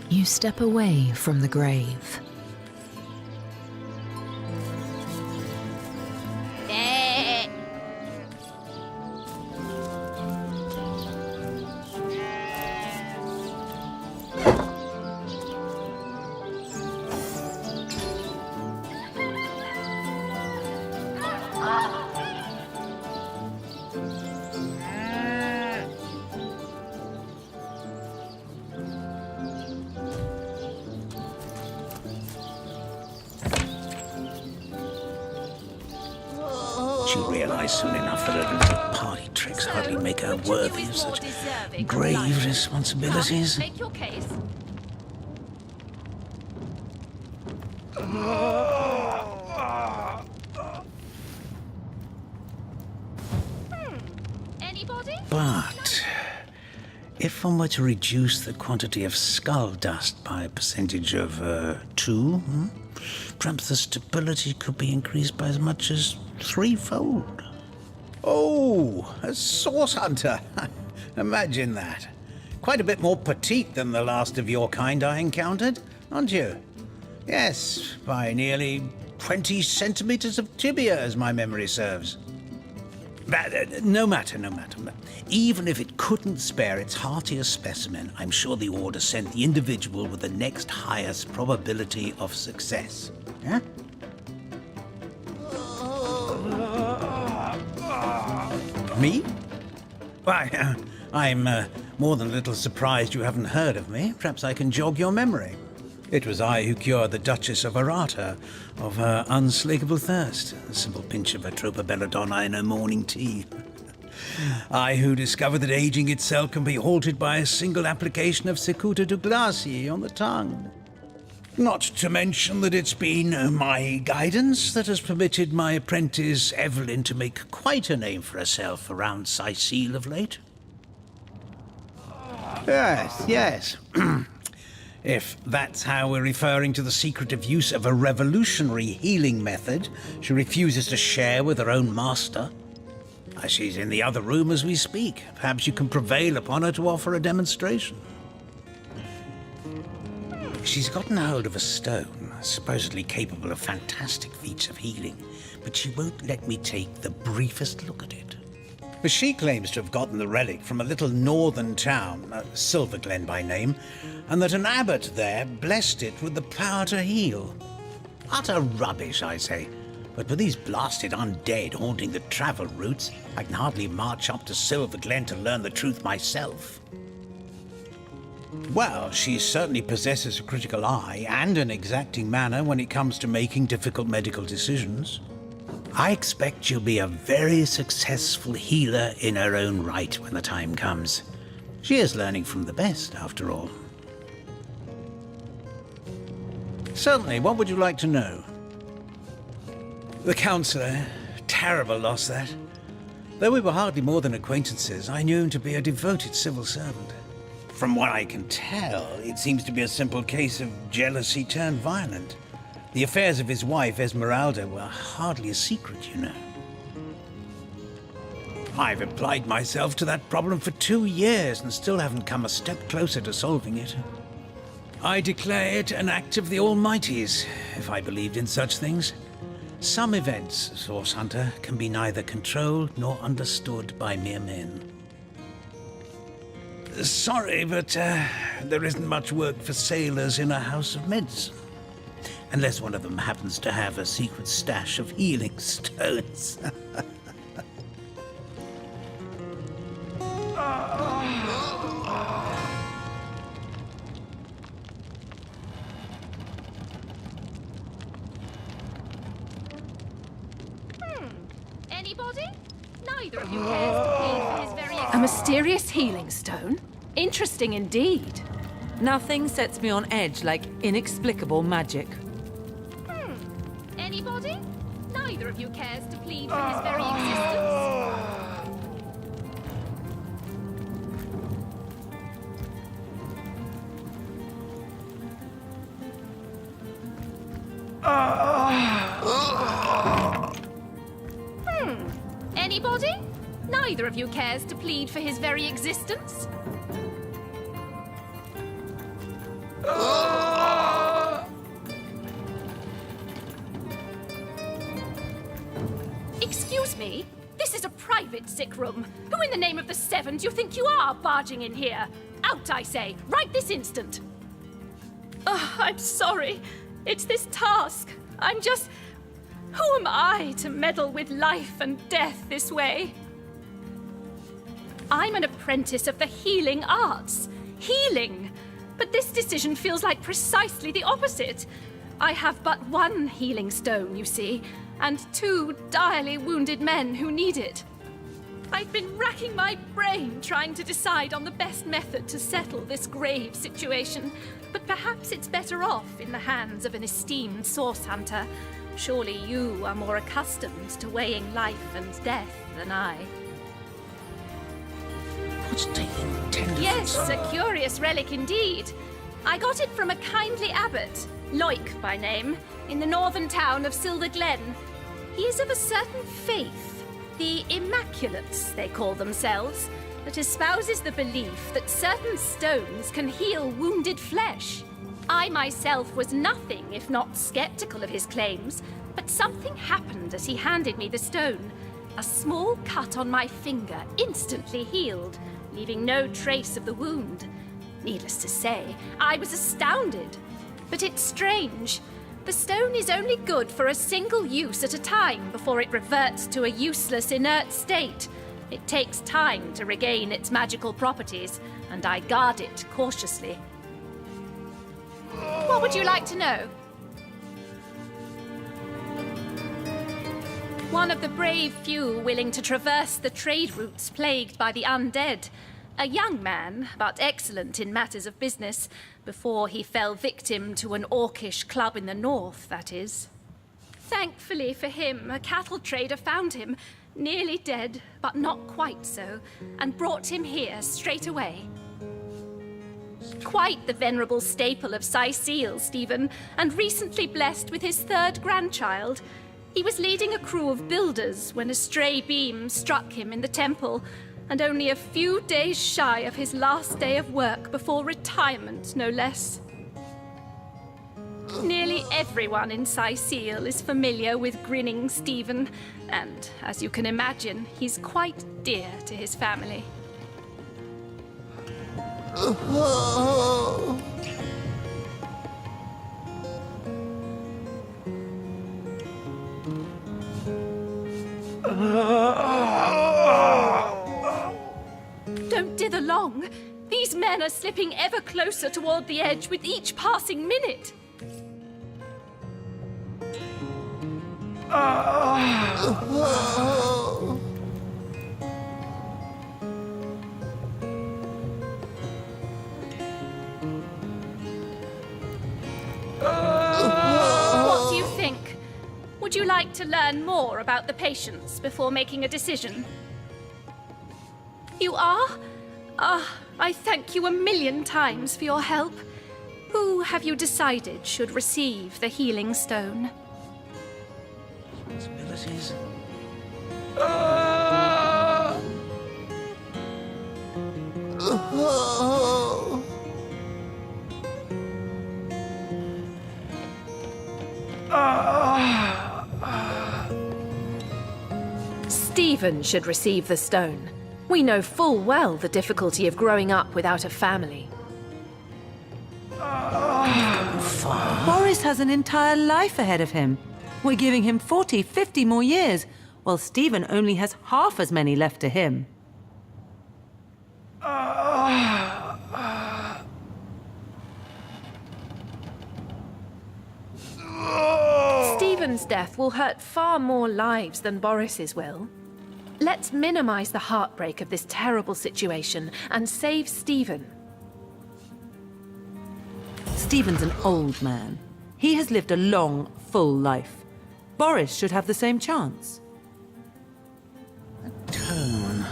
You step away from the grave. She'll realise soon enough that her little party tricks hardly make her worthy of such grave responsibilities. Make your case. Anybody? But if one were to reduce the quantity of skull dust by a percentage of 2, perhaps the stability could be increased by as much as 3-fold. Oh, a source hunter. Imagine that. Quite a bit more petite than the last of your kind I encountered, aren't you? Yes, by nearly 20 centimeters of tibia, as my memory serves. But, no matter. Even if it couldn't spare its heartiest specimen, I'm sure the Order sent the individual with the next highest probability of success. Yeah? Me? Why, I'm more than a little surprised you haven't heard of me. Perhaps I can jog your memory. It was I who cured the Duchess of Arata of her unslakable thirst. A simple pinch of Atropa belladonna in her morning tea. I who discovered that aging itself can be halted by a single application of Cicuta Douglasii on the tongue. Not to mention that it's been my guidance that has permitted my apprentice Evelyn to make quite a name for herself around Sicile of late. Yes. If that's how we're referring to the secretive use of a revolutionary healing method she refuses to share with her own master. She's in the other room as we speak. Perhaps you can prevail upon her to offer a demonstration. She's gotten hold of a stone, supposedly capable of fantastic feats of healing, but she won't let me take the briefest look at it. She claims to have gotten the relic from a little northern town, Silverglen by name, and that an abbot there blessed it with the power to heal. Utter rubbish, I say. But with these blasted undead haunting the travel routes, I can hardly march up to Silverglen to learn the truth myself. Well, she certainly possesses a critical eye and an exacting manner when it comes to making difficult medical decisions. I expect she'll be a very successful healer in her own right when the time comes. She is learning from the best, after all. Certainly, what would you like to know? The counsellor. Terrible loss, that. Though we were hardly more than acquaintances, I knew him to be a devoted civil servant. From what I can tell, it seems to be a simple case of jealousy turned violent. The affairs of his wife, Esmeralda, were hardly a secret, you know. I've applied myself to that problem for 2 years and still haven't come a step closer to solving it. I declare it an act of the Almighty's, if I believed in such things. Some events, Source Hunter, can be neither controlled nor understood by mere men. Sorry, but there isn't much work for sailors in a house of medicine. Unless one of them happens to have a secret stash of healing stones. Anybody? Neither of you cares to pay for his very A mysterious healing stone? Interesting indeed. Nothing sets me on edge like inexplicable magic. Neither of you cares to plead for his very existence. Anybody? Neither of you cares to plead for his very existence? Excuse me? This is a private sick room. Who in the name of the Seven do you think you are, barging in here? Out, I say, right this instant. Oh, I'm sorry. It's this task. I'm just... Who am I to meddle with life and death this way? I'm an apprentice of the healing arts. Healing! But this decision feels like precisely the opposite. I have but one healing stone, you see, and 2 direly wounded men who need it. I've been racking my brain trying to decide on the best method to settle this grave situation, but perhaps it's better off in the hands of an esteemed source hunter. Surely you are more accustomed to weighing life and death than I. What's the intent? Yes, a curious relic indeed. I got it from a kindly abbot, Loic by name, in the northern town of Silver Glen. He is of a certain faith, the Immaculates they call themselves, that espouses the belief that certain stones can heal wounded flesh. I myself was nothing if not skeptical of his claims, but something happened as he handed me the stone. A small cut on my finger instantly healed, leaving no trace of the wound. Needless to say, I was astounded. But it's strange. The stone is only good for a single use at a time before it reverts to a useless, inert state. It takes time to regain its magical properties, and I guard it cautiously. What would you like to know? One of the brave few willing to traverse the trade routes plagued by the undead. A young man, but excellent in matters of business, before he fell victim to an orcish club in the north, that is. Thankfully for him, a cattle trader found him, nearly dead, but not quite so, and brought him here straight away. Quite the venerable staple of Sicile, Stephen, and recently blessed with his 3rd grandchild. He was leading a crew of builders when a stray beam struck him in the temple, and only a few days shy of his last day of work before retirement, no less. Nearly everyone in Sicile is familiar with grinning Stephen, and, as you can imagine, he's quite dear to his family. Don't dither long. These men are slipping ever closer toward the edge with each passing minute. What do you think? Would you like to learn more about the patients before making a decision? You are? I thank you a million times for your help. Who have you decided should receive the healing stone? Responsibilities. Stephen should receive the stone. We know full well the difficulty of growing up without a family. Boris has an entire life ahead of him. We're giving him 40, 50 more years, while Stephen only has half as many left to him. Stephen's death will hurt far more lives than Boris's will. Let's minimize the heartbreak of this terrible situation and save Stephen. Stephen's an old man. He has lived a long, full life. Boris should have the same chance. Tone,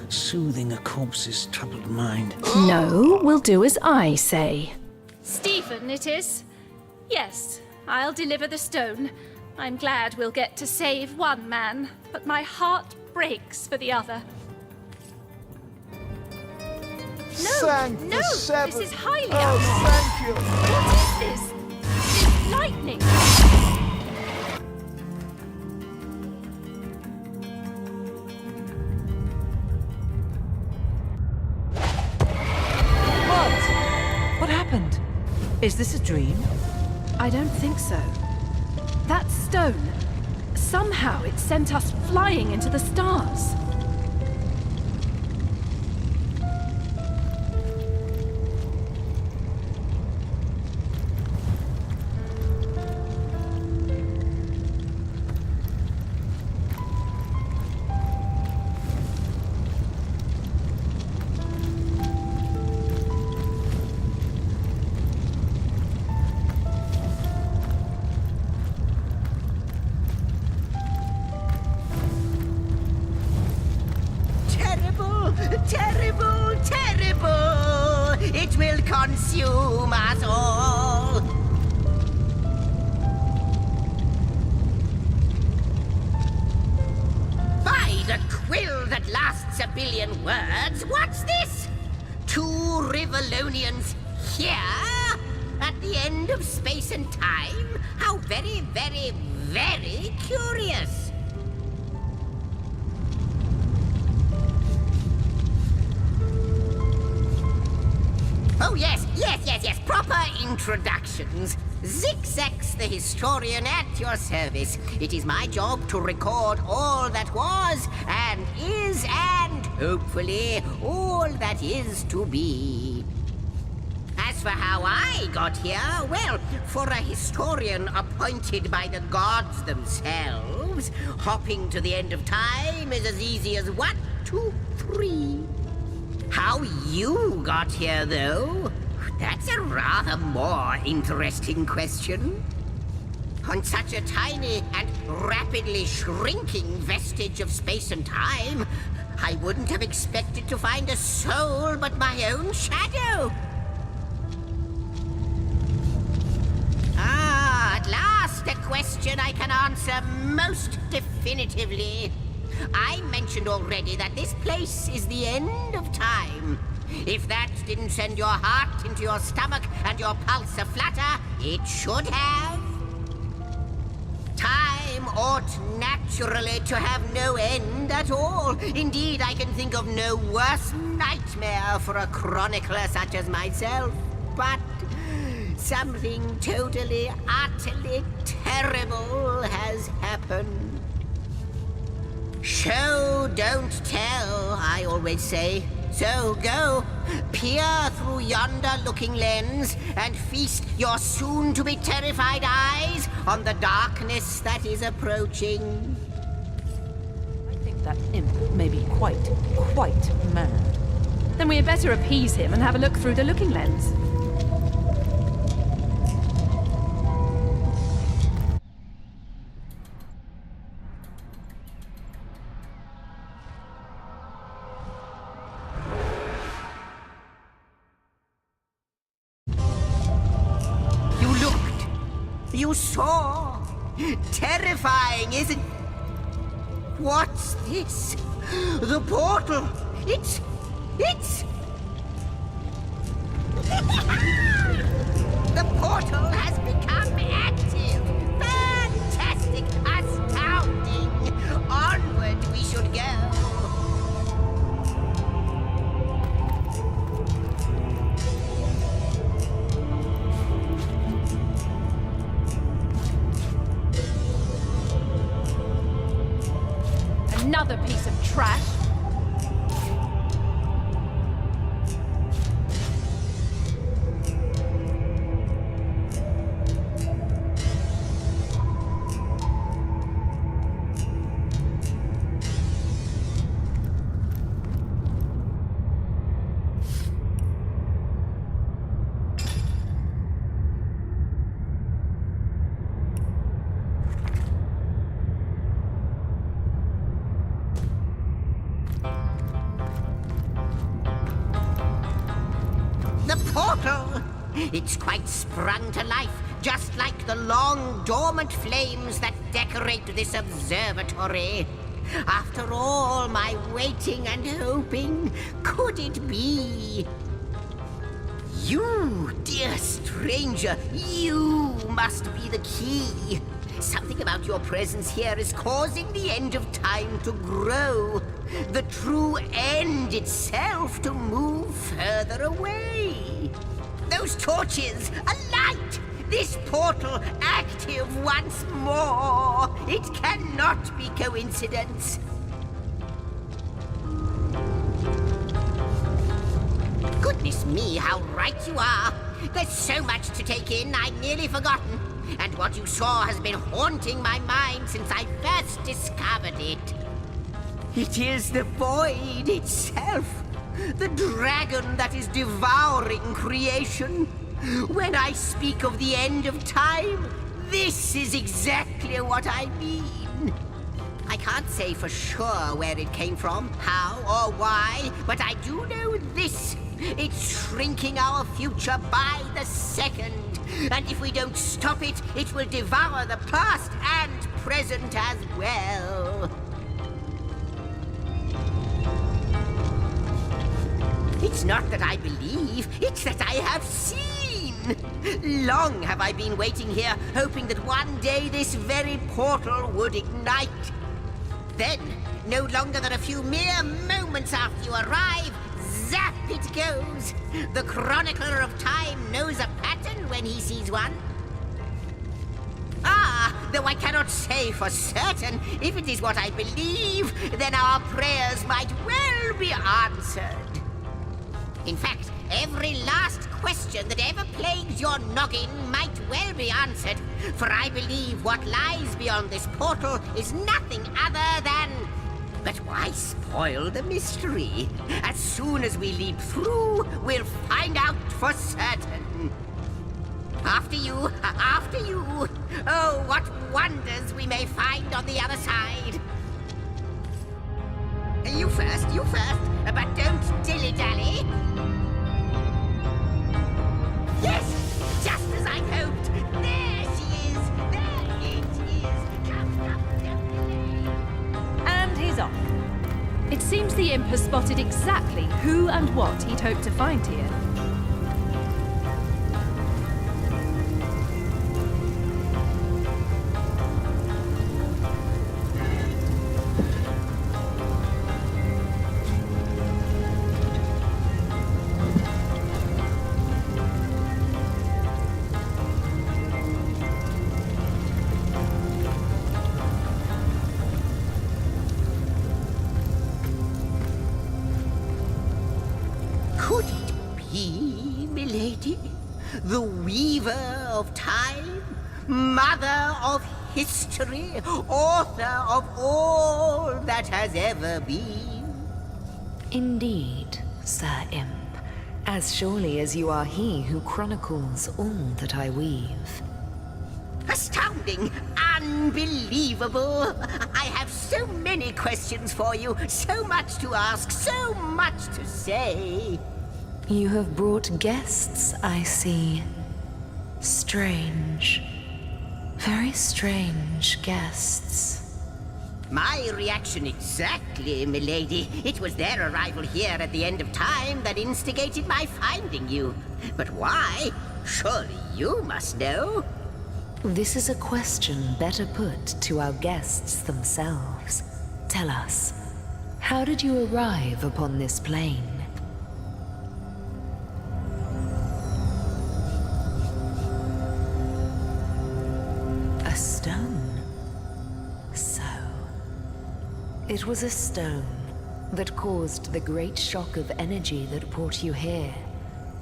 soothing a corpse's troubled mind. No, we'll do as I say. Stephen, it is. Yes, I'll deliver the stone. I'm glad we'll get to save one man, but my heart breaks for the other. No, no, this is highly abnormal. Thank you. What is this? This lightning. What happened? Is this a dream? I don't think so. That stone, somehow it sent us flying into the stars. Terrible, terrible! It will consume us all! By the quill that lasts a billion words, what's this? 2 Rivalonians here? At the end of space and time? How very, very, very curious! Oh, yes, proper introductions. Zigzax the historian at your service. It is my job to record all that was, and is, and hopefully all that is to be. As for how I got here, well, for a historian appointed by the gods themselves, hopping to the end of time is as easy as 1, 2, 3. How you got here, though? That's a rather more interesting question. On such a tiny and rapidly shrinking vestige of space and time, I wouldn't have expected to find a soul but my own shadow. At last a question I can answer most definitively. I mentioned already that this place is the end of time. If that didn't send your heart into your stomach and your pulse a-flutter, it should have. Time ought naturally to have no end at all. Indeed, I can think of no worse nightmare for a chronicler such as myself. But something totally, utterly terrible has happened. Show, don't tell, I always say. So go, peer through yonder looking lens and feast your soon-to-be terrified eyes on the darkness that is approaching. I think that imp may be quite mad. Then we had better appease him and have a look through the looking lens. You saw? Terrifying, isn't... What's this? The portal! It's... The portal has become active! Fantastic! Astounding! Onward we should go! Another piece of trash. It's quite sprung to life, just like the long dormant flames that decorate this observatory. After all my waiting and hoping, could it be? You, dear stranger, you must be the key. Something about your presence here is causing the end of time to grow. The true end itself to move further away. Those torches, a light! This portal active once more! It cannot be coincidence. Goodness me, how right you are. There's so much to take in, I'd nearly forgotten. And what you saw has been haunting my mind since I first discovered it. It is the void itself. The dragon that is devouring creation. When I speak of the end of time, this is exactly what I mean. I can't say for sure where it came from, how or why, but I do know this. It's shrinking our future by the second. And if we don't stop it, it will devour the past and present as well. It's not that I believe, it's that I have seen. Long have I been waiting here, hoping that one day this very portal would ignite. Then, no longer than a few mere moments after you arrive, zap it goes! The chronicler of time knows a pattern when he sees one. Ah, though I cannot say for certain, if it is what I believe, then our prayers might well be answered. In fact, every last question that ever plagues your noggin might well be answered, for I believe what lies beyond this portal is nothing other than... But why spoil the mystery? As soon as we leap through, we'll find out for certain. After you, after you. Oh, what wonders we may find on the other side. You first, but don't dilly-dally. Yes, just as I hoped. There she is. There it is. Come, don't delay. And he's off. It seems the imp has spotted exactly who and what he'd hoped to find here. Could it be, milady? The weaver of time? Mother of history? Author of all that has ever been? Indeed, Sir Imp. As surely as you are he who chronicles all that I weave. Astounding! Unbelievable! I have so many questions for you, so much to ask, so much to say. You have brought guests, I see. Strange. Very strange guests. My reaction exactly, milady. It was their arrival here at the end of time that instigated my finding you. But why? Surely you must know. This is a question better put to our guests themselves. Tell us, how did you arrive upon this plane? A stone? So, it was a stone that caused the great shock of energy that brought you here,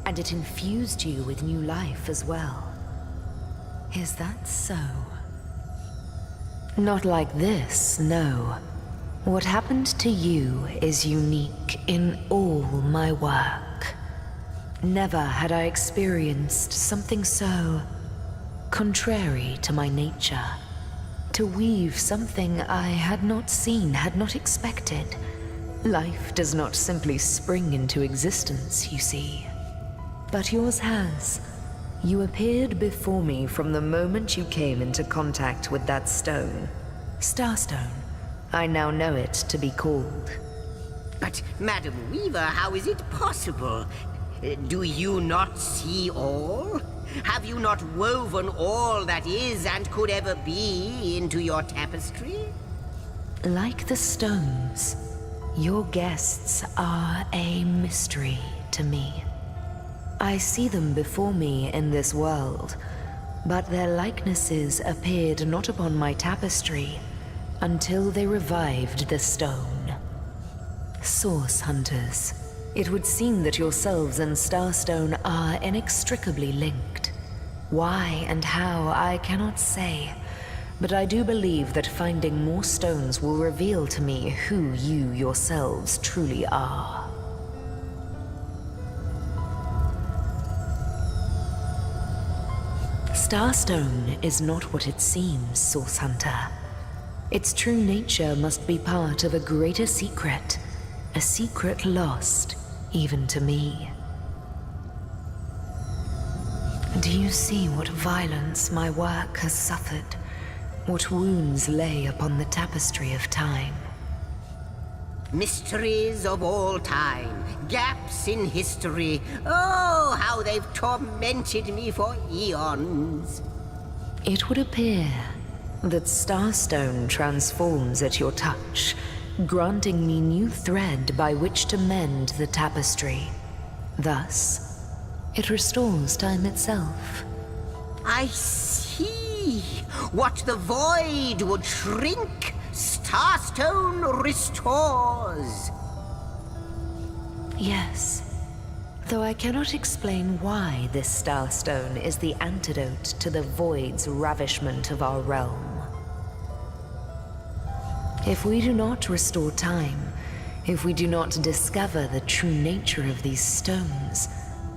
and it infused you with new life as well. Is that so? Not like this, no. What happened to you is unique in all my work. Never had I experienced something so contrary to my nature. To weave something I had not seen, had not expected. Life does not simply spring into existence, you see. But yours has. You appeared before me from the moment you came into contact with that stone. Starstone. I now know it to be called. But, Madam Weaver, how is it possible? Do you not see all? Have you not woven all that is and could ever be into your tapestry? Like the stones, your guests are a mystery to me. I see them before me in this world, but their likenesses appeared not upon my tapestry until they revived the stone. Source Hunters, it would seem that yourselves and Starstone are inextricably linked. Why and how, I cannot say, but I do believe that finding more stones will reveal to me who you yourselves truly are. Starstone is not what it seems, Source Hunter. Its true nature must be part of a greater secret, a secret lost even to me. Do you see what violence my work has suffered? What wounds lay upon the tapestry of time? Mysteries of all time, gaps in history. Oh, how they've tormented me for eons. It would appear that Starstone transforms at your touch, granting me new thread by which to mend the tapestry. Thus, it restores time itself. I see. What the void would shrink, Starstone restores. Yes, though I cannot explain why this Starstone is the antidote to the void's ravishment of our realm. If we do not restore time, if we do not discover the true nature of these stones,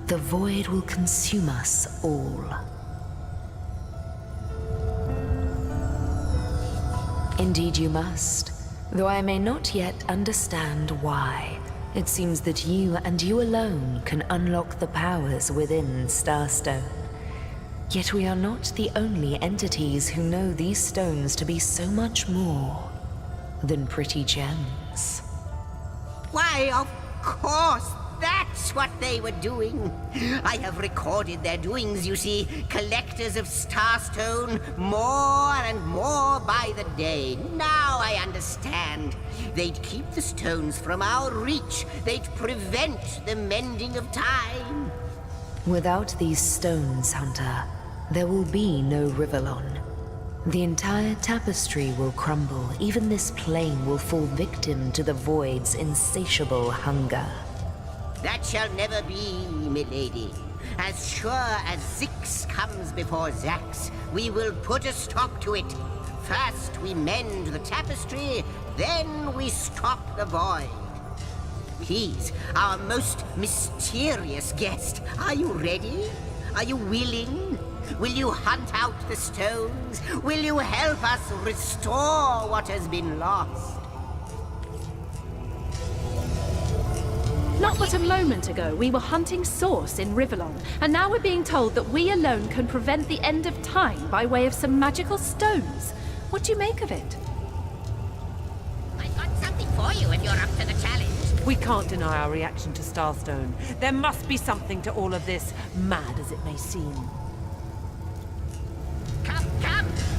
the void will consume us all. Indeed you must, though I may not yet understand why. It seems that you and you alone can unlock the powers within Starstone. Yet we are not the only entities who know these stones to be so much more than pretty gems. Why, of course, that's what they were doing. I have recorded their doings, you see. Collectors of Starstone, more and more by the day. Now I understand. They'd keep the stones from our reach. They'd prevent the mending of time. Without these stones, Hunter, there will be no Rivellon. The entire tapestry will crumble. Even this plane will fall victim to the void's insatiable hunger. That shall never be, milady. As sure as Zix comes before Zax, we will put a stop to it. First we mend the tapestry, then we stop the void. Please, our most mysterious guest, are you ready? Are you willing? Will you hunt out the stones? Will you help us restore what has been lost? Not but a moment ago, we were hunting Source in Rivellon, and now we're being told that we alone can prevent the end of time by way of some magical stones. What do you make of it? I've got something for you if you're up to the challenge. We can't deny our reaction to Starstone. There must be something to all of this, mad as it may seem. Come,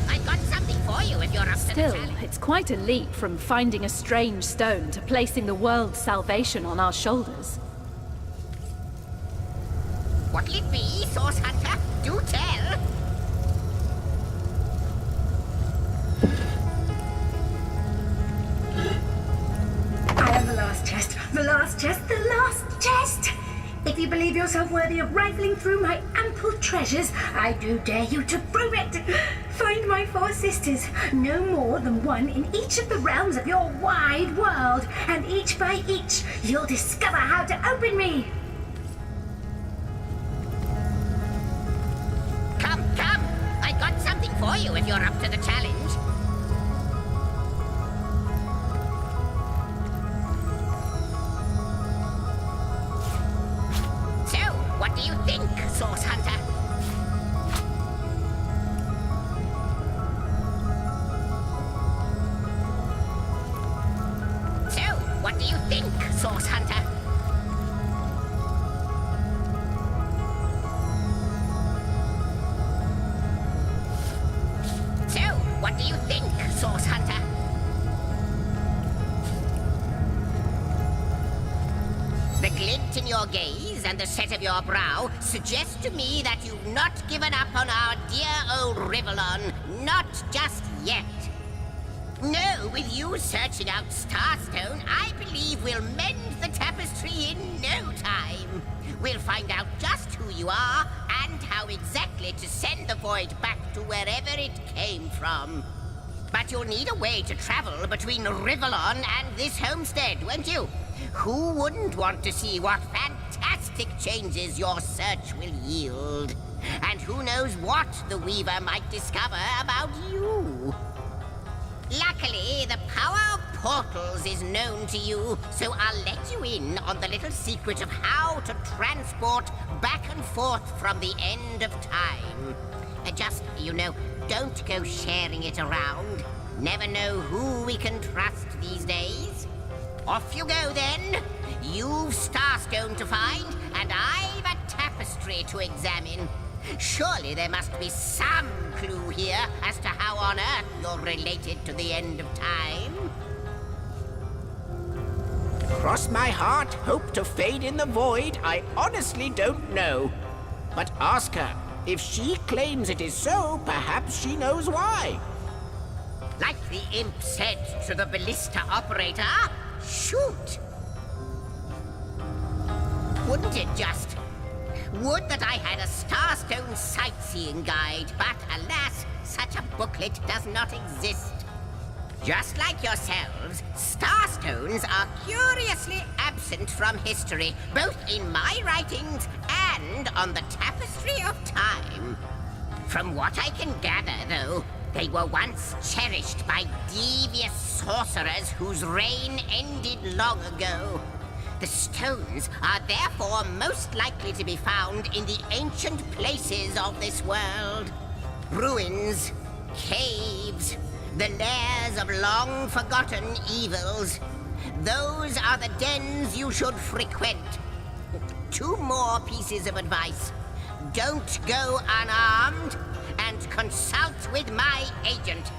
I've got something for you if you're up to the Still, challenge. it's quite a leap from finding a strange stone to placing the world's salvation on our shoulders. What'll it be, Source Hunter? Do tell! I am the last chest, the last chest, the last chest! If you believe yourself worthy of rifling through my ample treasures, I do dare you to prove it! Find my 4 sisters, no more than one in each of the realms of your wide world, and each by each, you'll discover how to open me! Come! I've got something for you if you're up to the challenge. So, what do you think, Source Hunter? gaze and the set of your brow suggest to me that you've not given up on our dear old Rivellon. Not just yet. No, with you searching out Starstone, I believe we'll mend the tapestry in no time. We'll find out just who you are and how exactly to send the void back to wherever it came from. But you'll need a way to travel between Rivellon and this homestead, won't you? Who wouldn't want to see what fantastic changes your search will yield? And who knows what the Weaver might discover about you? Luckily, the power of portals is known to you, so I'll let you in on the little secret of how to transport back and forth from the end of time. Just, don't go sharing it around. Never know who we can trust these days. Off you go, then. You've Starstone to find, and I've a tapestry to examine. Surely there must be some clue here as to how on earth you're related to the end of time. Cross my heart, hope to fade in the void, I honestly don't know. But ask her. If she claims it is so, perhaps she knows why. Like the imp said to the ballista operator, shoot! Wouldn't it just? Would that I had a Starstone sightseeing guide, but alas, such a booklet does not exist. Just like yourselves, Starstones are curiously absent from history, both in my writings and on the tapestry of time. From what I can gather, though, they were once cherished by devious sorcerers whose reign ended long ago. The stones are therefore most likely to be found in the ancient places of this world. Ruins, caves, the lairs of long-forgotten evils. Those are the dens you should frequent. 2 more pieces of advice. Don't go unarmed, and consult with my agent.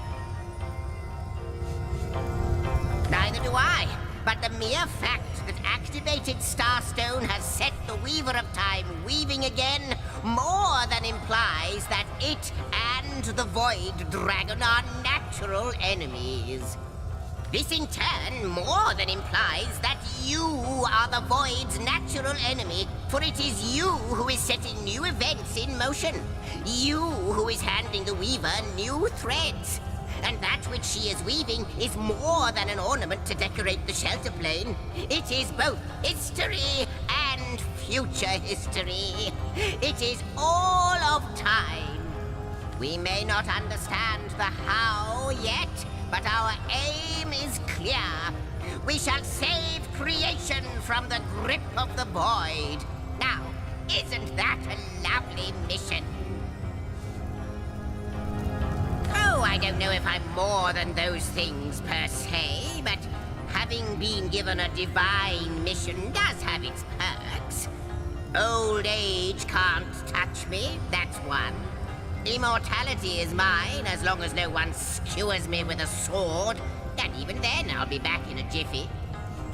Neither do I, but the mere fact that activated Starstone has set the Weaver of Time weaving again more than implies that it and the Void Dragon are natural enemies. This in turn more than implies that you are the Void's natural enemy, for it is you who is setting new events in motion. You who is handing the Weaver new threads. And that which she is weaving is more than an ornament to decorate the shelter plane. It is both history and future history. It is all of time. We may not understand the how yet, but our aim is clear. We shall save creation from the grip of the void. Now, isn't that a lovely mission? Oh, I don't know if I'm more than those things per se, but having been given a divine mission does have its perks. Old age can't touch me, that's one. Immortality is mine as long as no one skewers me with a sword, and even then I'll be back in a jiffy.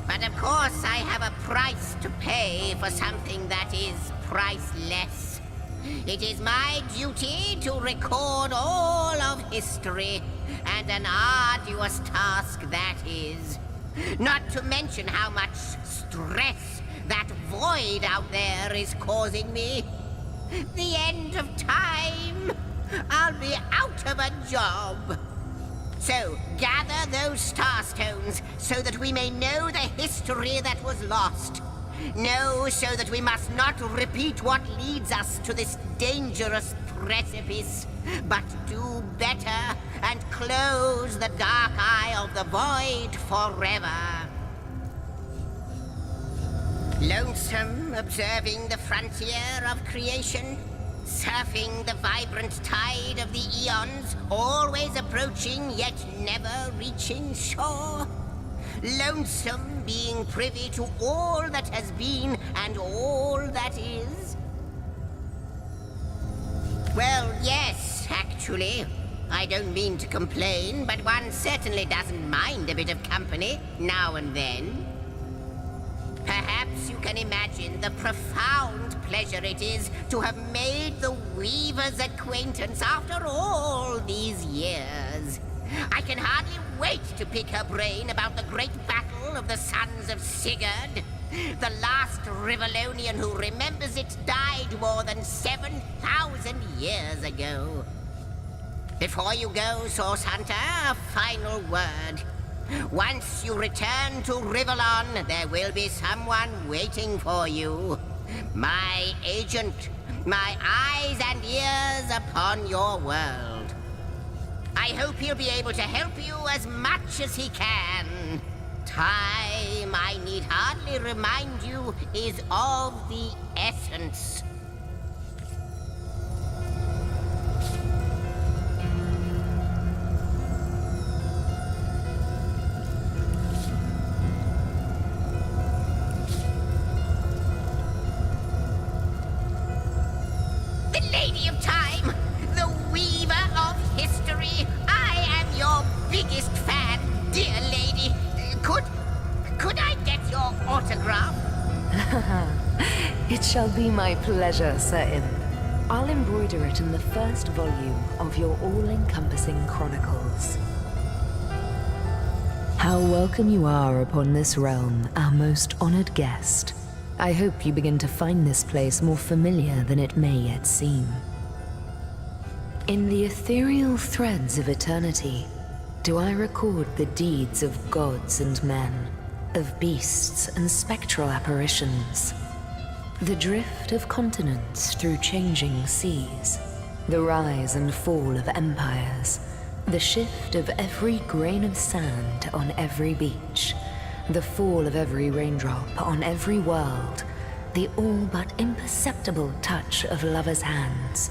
But of course I have a price to pay for something that is priceless. It is my duty to record all of history, and an arduous task that is. Not to mention how much stress that void out there is causing me. The end of time. I'll be out of a job. So, gather those Starstones so that we may know the history that was lost. Know so that we must not repeat what leads us to this dangerous precipice, but do better and close the dark eye of the void forever. Lonesome, observing the frontier of creation, surfing the vibrant tide of the eons, always approaching yet never reaching shore. Lonesome, being privy to all that has been and all that is. Well, yes, actually. I don't mean to complain, but one certainly doesn't mind a bit of company now and then. Perhaps Perhaps you can imagine the profound pleasure it is to have made the Weaver's acquaintance after all these years. I can hardly wait to pick her brain about the great battle of the Sons of Sigurd. The last Rivellonian who remembers it died more than 7,000 years ago. Before you go, Source Hunter, a final word. Once you return to Rivellon, there will be someone waiting for you. My agent, my eyes and ears upon your world. I hope he'll be able to help you as much as he can. Time, I need hardly remind you, is of the essence. The Lady of Time, the Weaver of History. I am your biggest fan, dear lady. Could I get your autograph? It shall be my pleasure, Sir Imp. I'll embroider it in the first volume of your all-encompassing chronicles. How welcome you are upon this realm, our most honored guest. I hope you begin to find this place more familiar than it may yet seem. In the ethereal threads of eternity, do I record the deeds of gods and men, of beasts and spectral apparitions, the drift of continents through changing seas, the rise and fall of empires, the shift of every grain of sand on every beach, the fall of every raindrop on every world, the all but imperceptible touch of lovers' hands.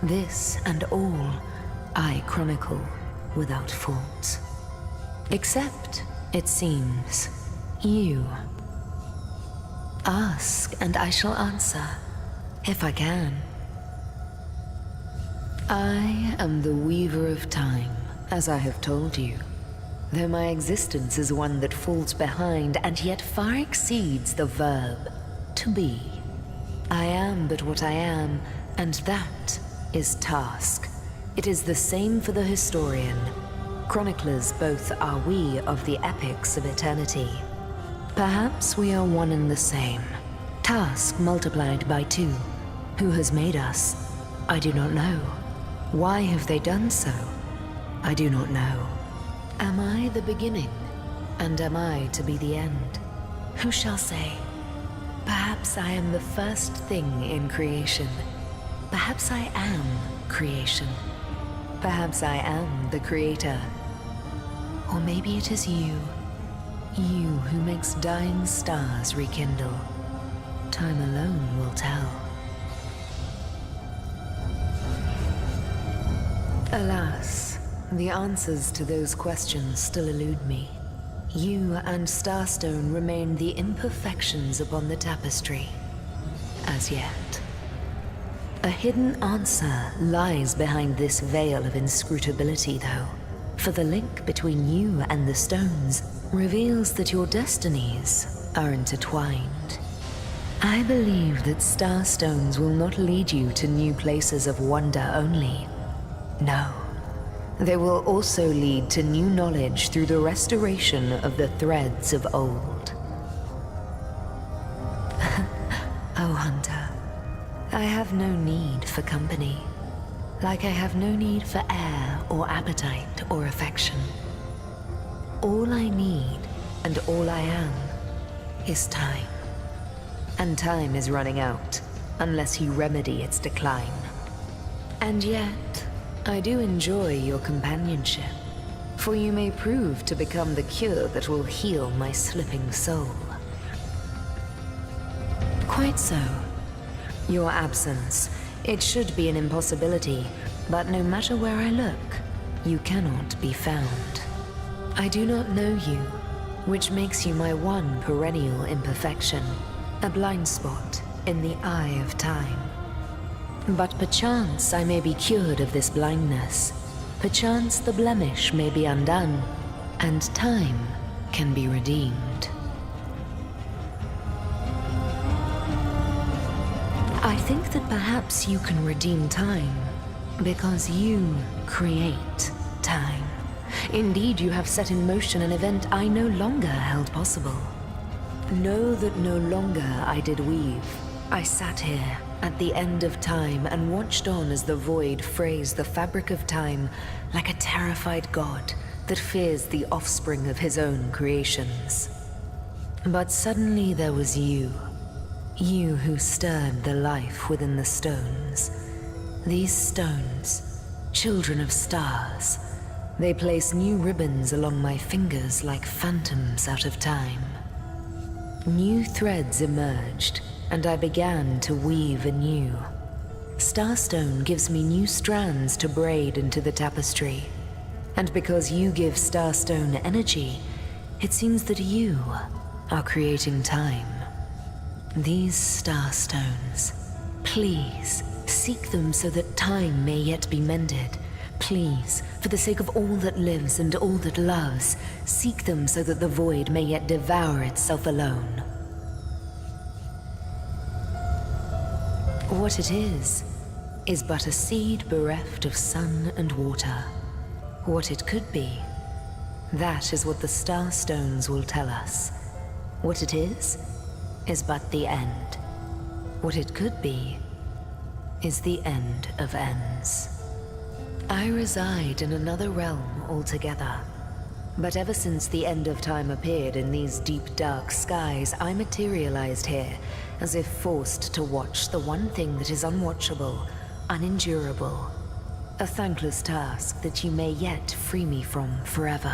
This and all I chronicle without fault. Except, it seems, you. Ask and I shall answer, if I can. I am the Weaver of Time, as I have told you. Though my existence is one that falls behind and yet far exceeds the verb to be. I am but what I am, and that is task. It is the same for the historian. Chroniclers both are we of the epics of eternity. Perhaps we are one and the same. Task multiplied by 2. Who has made us? I do not know. Why have they done so? I do not know. Am I the beginning? And am I to be the end? Who shall say? Perhaps I am the first thing in creation. Perhaps I am creation. Perhaps I am the creator. Or maybe it is you. You who makes dying stars rekindle. Time alone will tell. Alas, the answers to those questions still elude me. You and Starstone remain the imperfections upon the tapestry. As yet. A hidden answer lies behind this veil of inscrutability, though. For the link between you and the stones reveals that your destinies are intertwined. I believe that starstones will not lead you to new places of wonder only. No. They will also lead to new knowledge through the restoration of the threads of old. Oh, Hunter, I have no need for company, like I have no need for air or appetite or affection. All I need and all I am is time. And time is running out, unless you remedy its decline. And yet, I do enjoy your companionship, for you may prove to become the cure that will heal my slipping soul. Quite so. Your absence, it should be an impossibility, but no matter where I look, you cannot be found. I do not know you, which makes you my one perennial imperfection, a blind spot in the eye of time. But perchance I may be cured of this blindness. Perchance the blemish may be undone, and time can be redeemed. I think that perhaps you can redeem time, because you create time. Indeed, you have set in motion an event I no longer held possible. Know that no longer I did weave. I sat here at the end of time and watched on as the void frays the fabric of time like a terrified god that fears the offspring of his own creations. But suddenly there was you. You who stirred the life within the stones. These stones, children of stars, they place new ribbons along my fingers like phantoms out of time. New threads emerged, and I began to weave anew. Starstone gives me new strands to braid into the tapestry. And because you give Starstone energy, it seems that you are creating time. These Starstones, please, seek them so that time may yet be mended. Please, for the sake of all that lives and all that loves, seek them so that the void may yet devour itself alone. What it is but a seed bereft of sun and water. What it could be, that is what the Starstones will tell us. What it is but the end. What it could be is the end of ends. I reside in another realm altogether. But ever since the end of time appeared in these deep dark skies, I materialized here, as if forced to watch the one thing that is unwatchable, unendurable. A thankless task that you may yet free me from forever.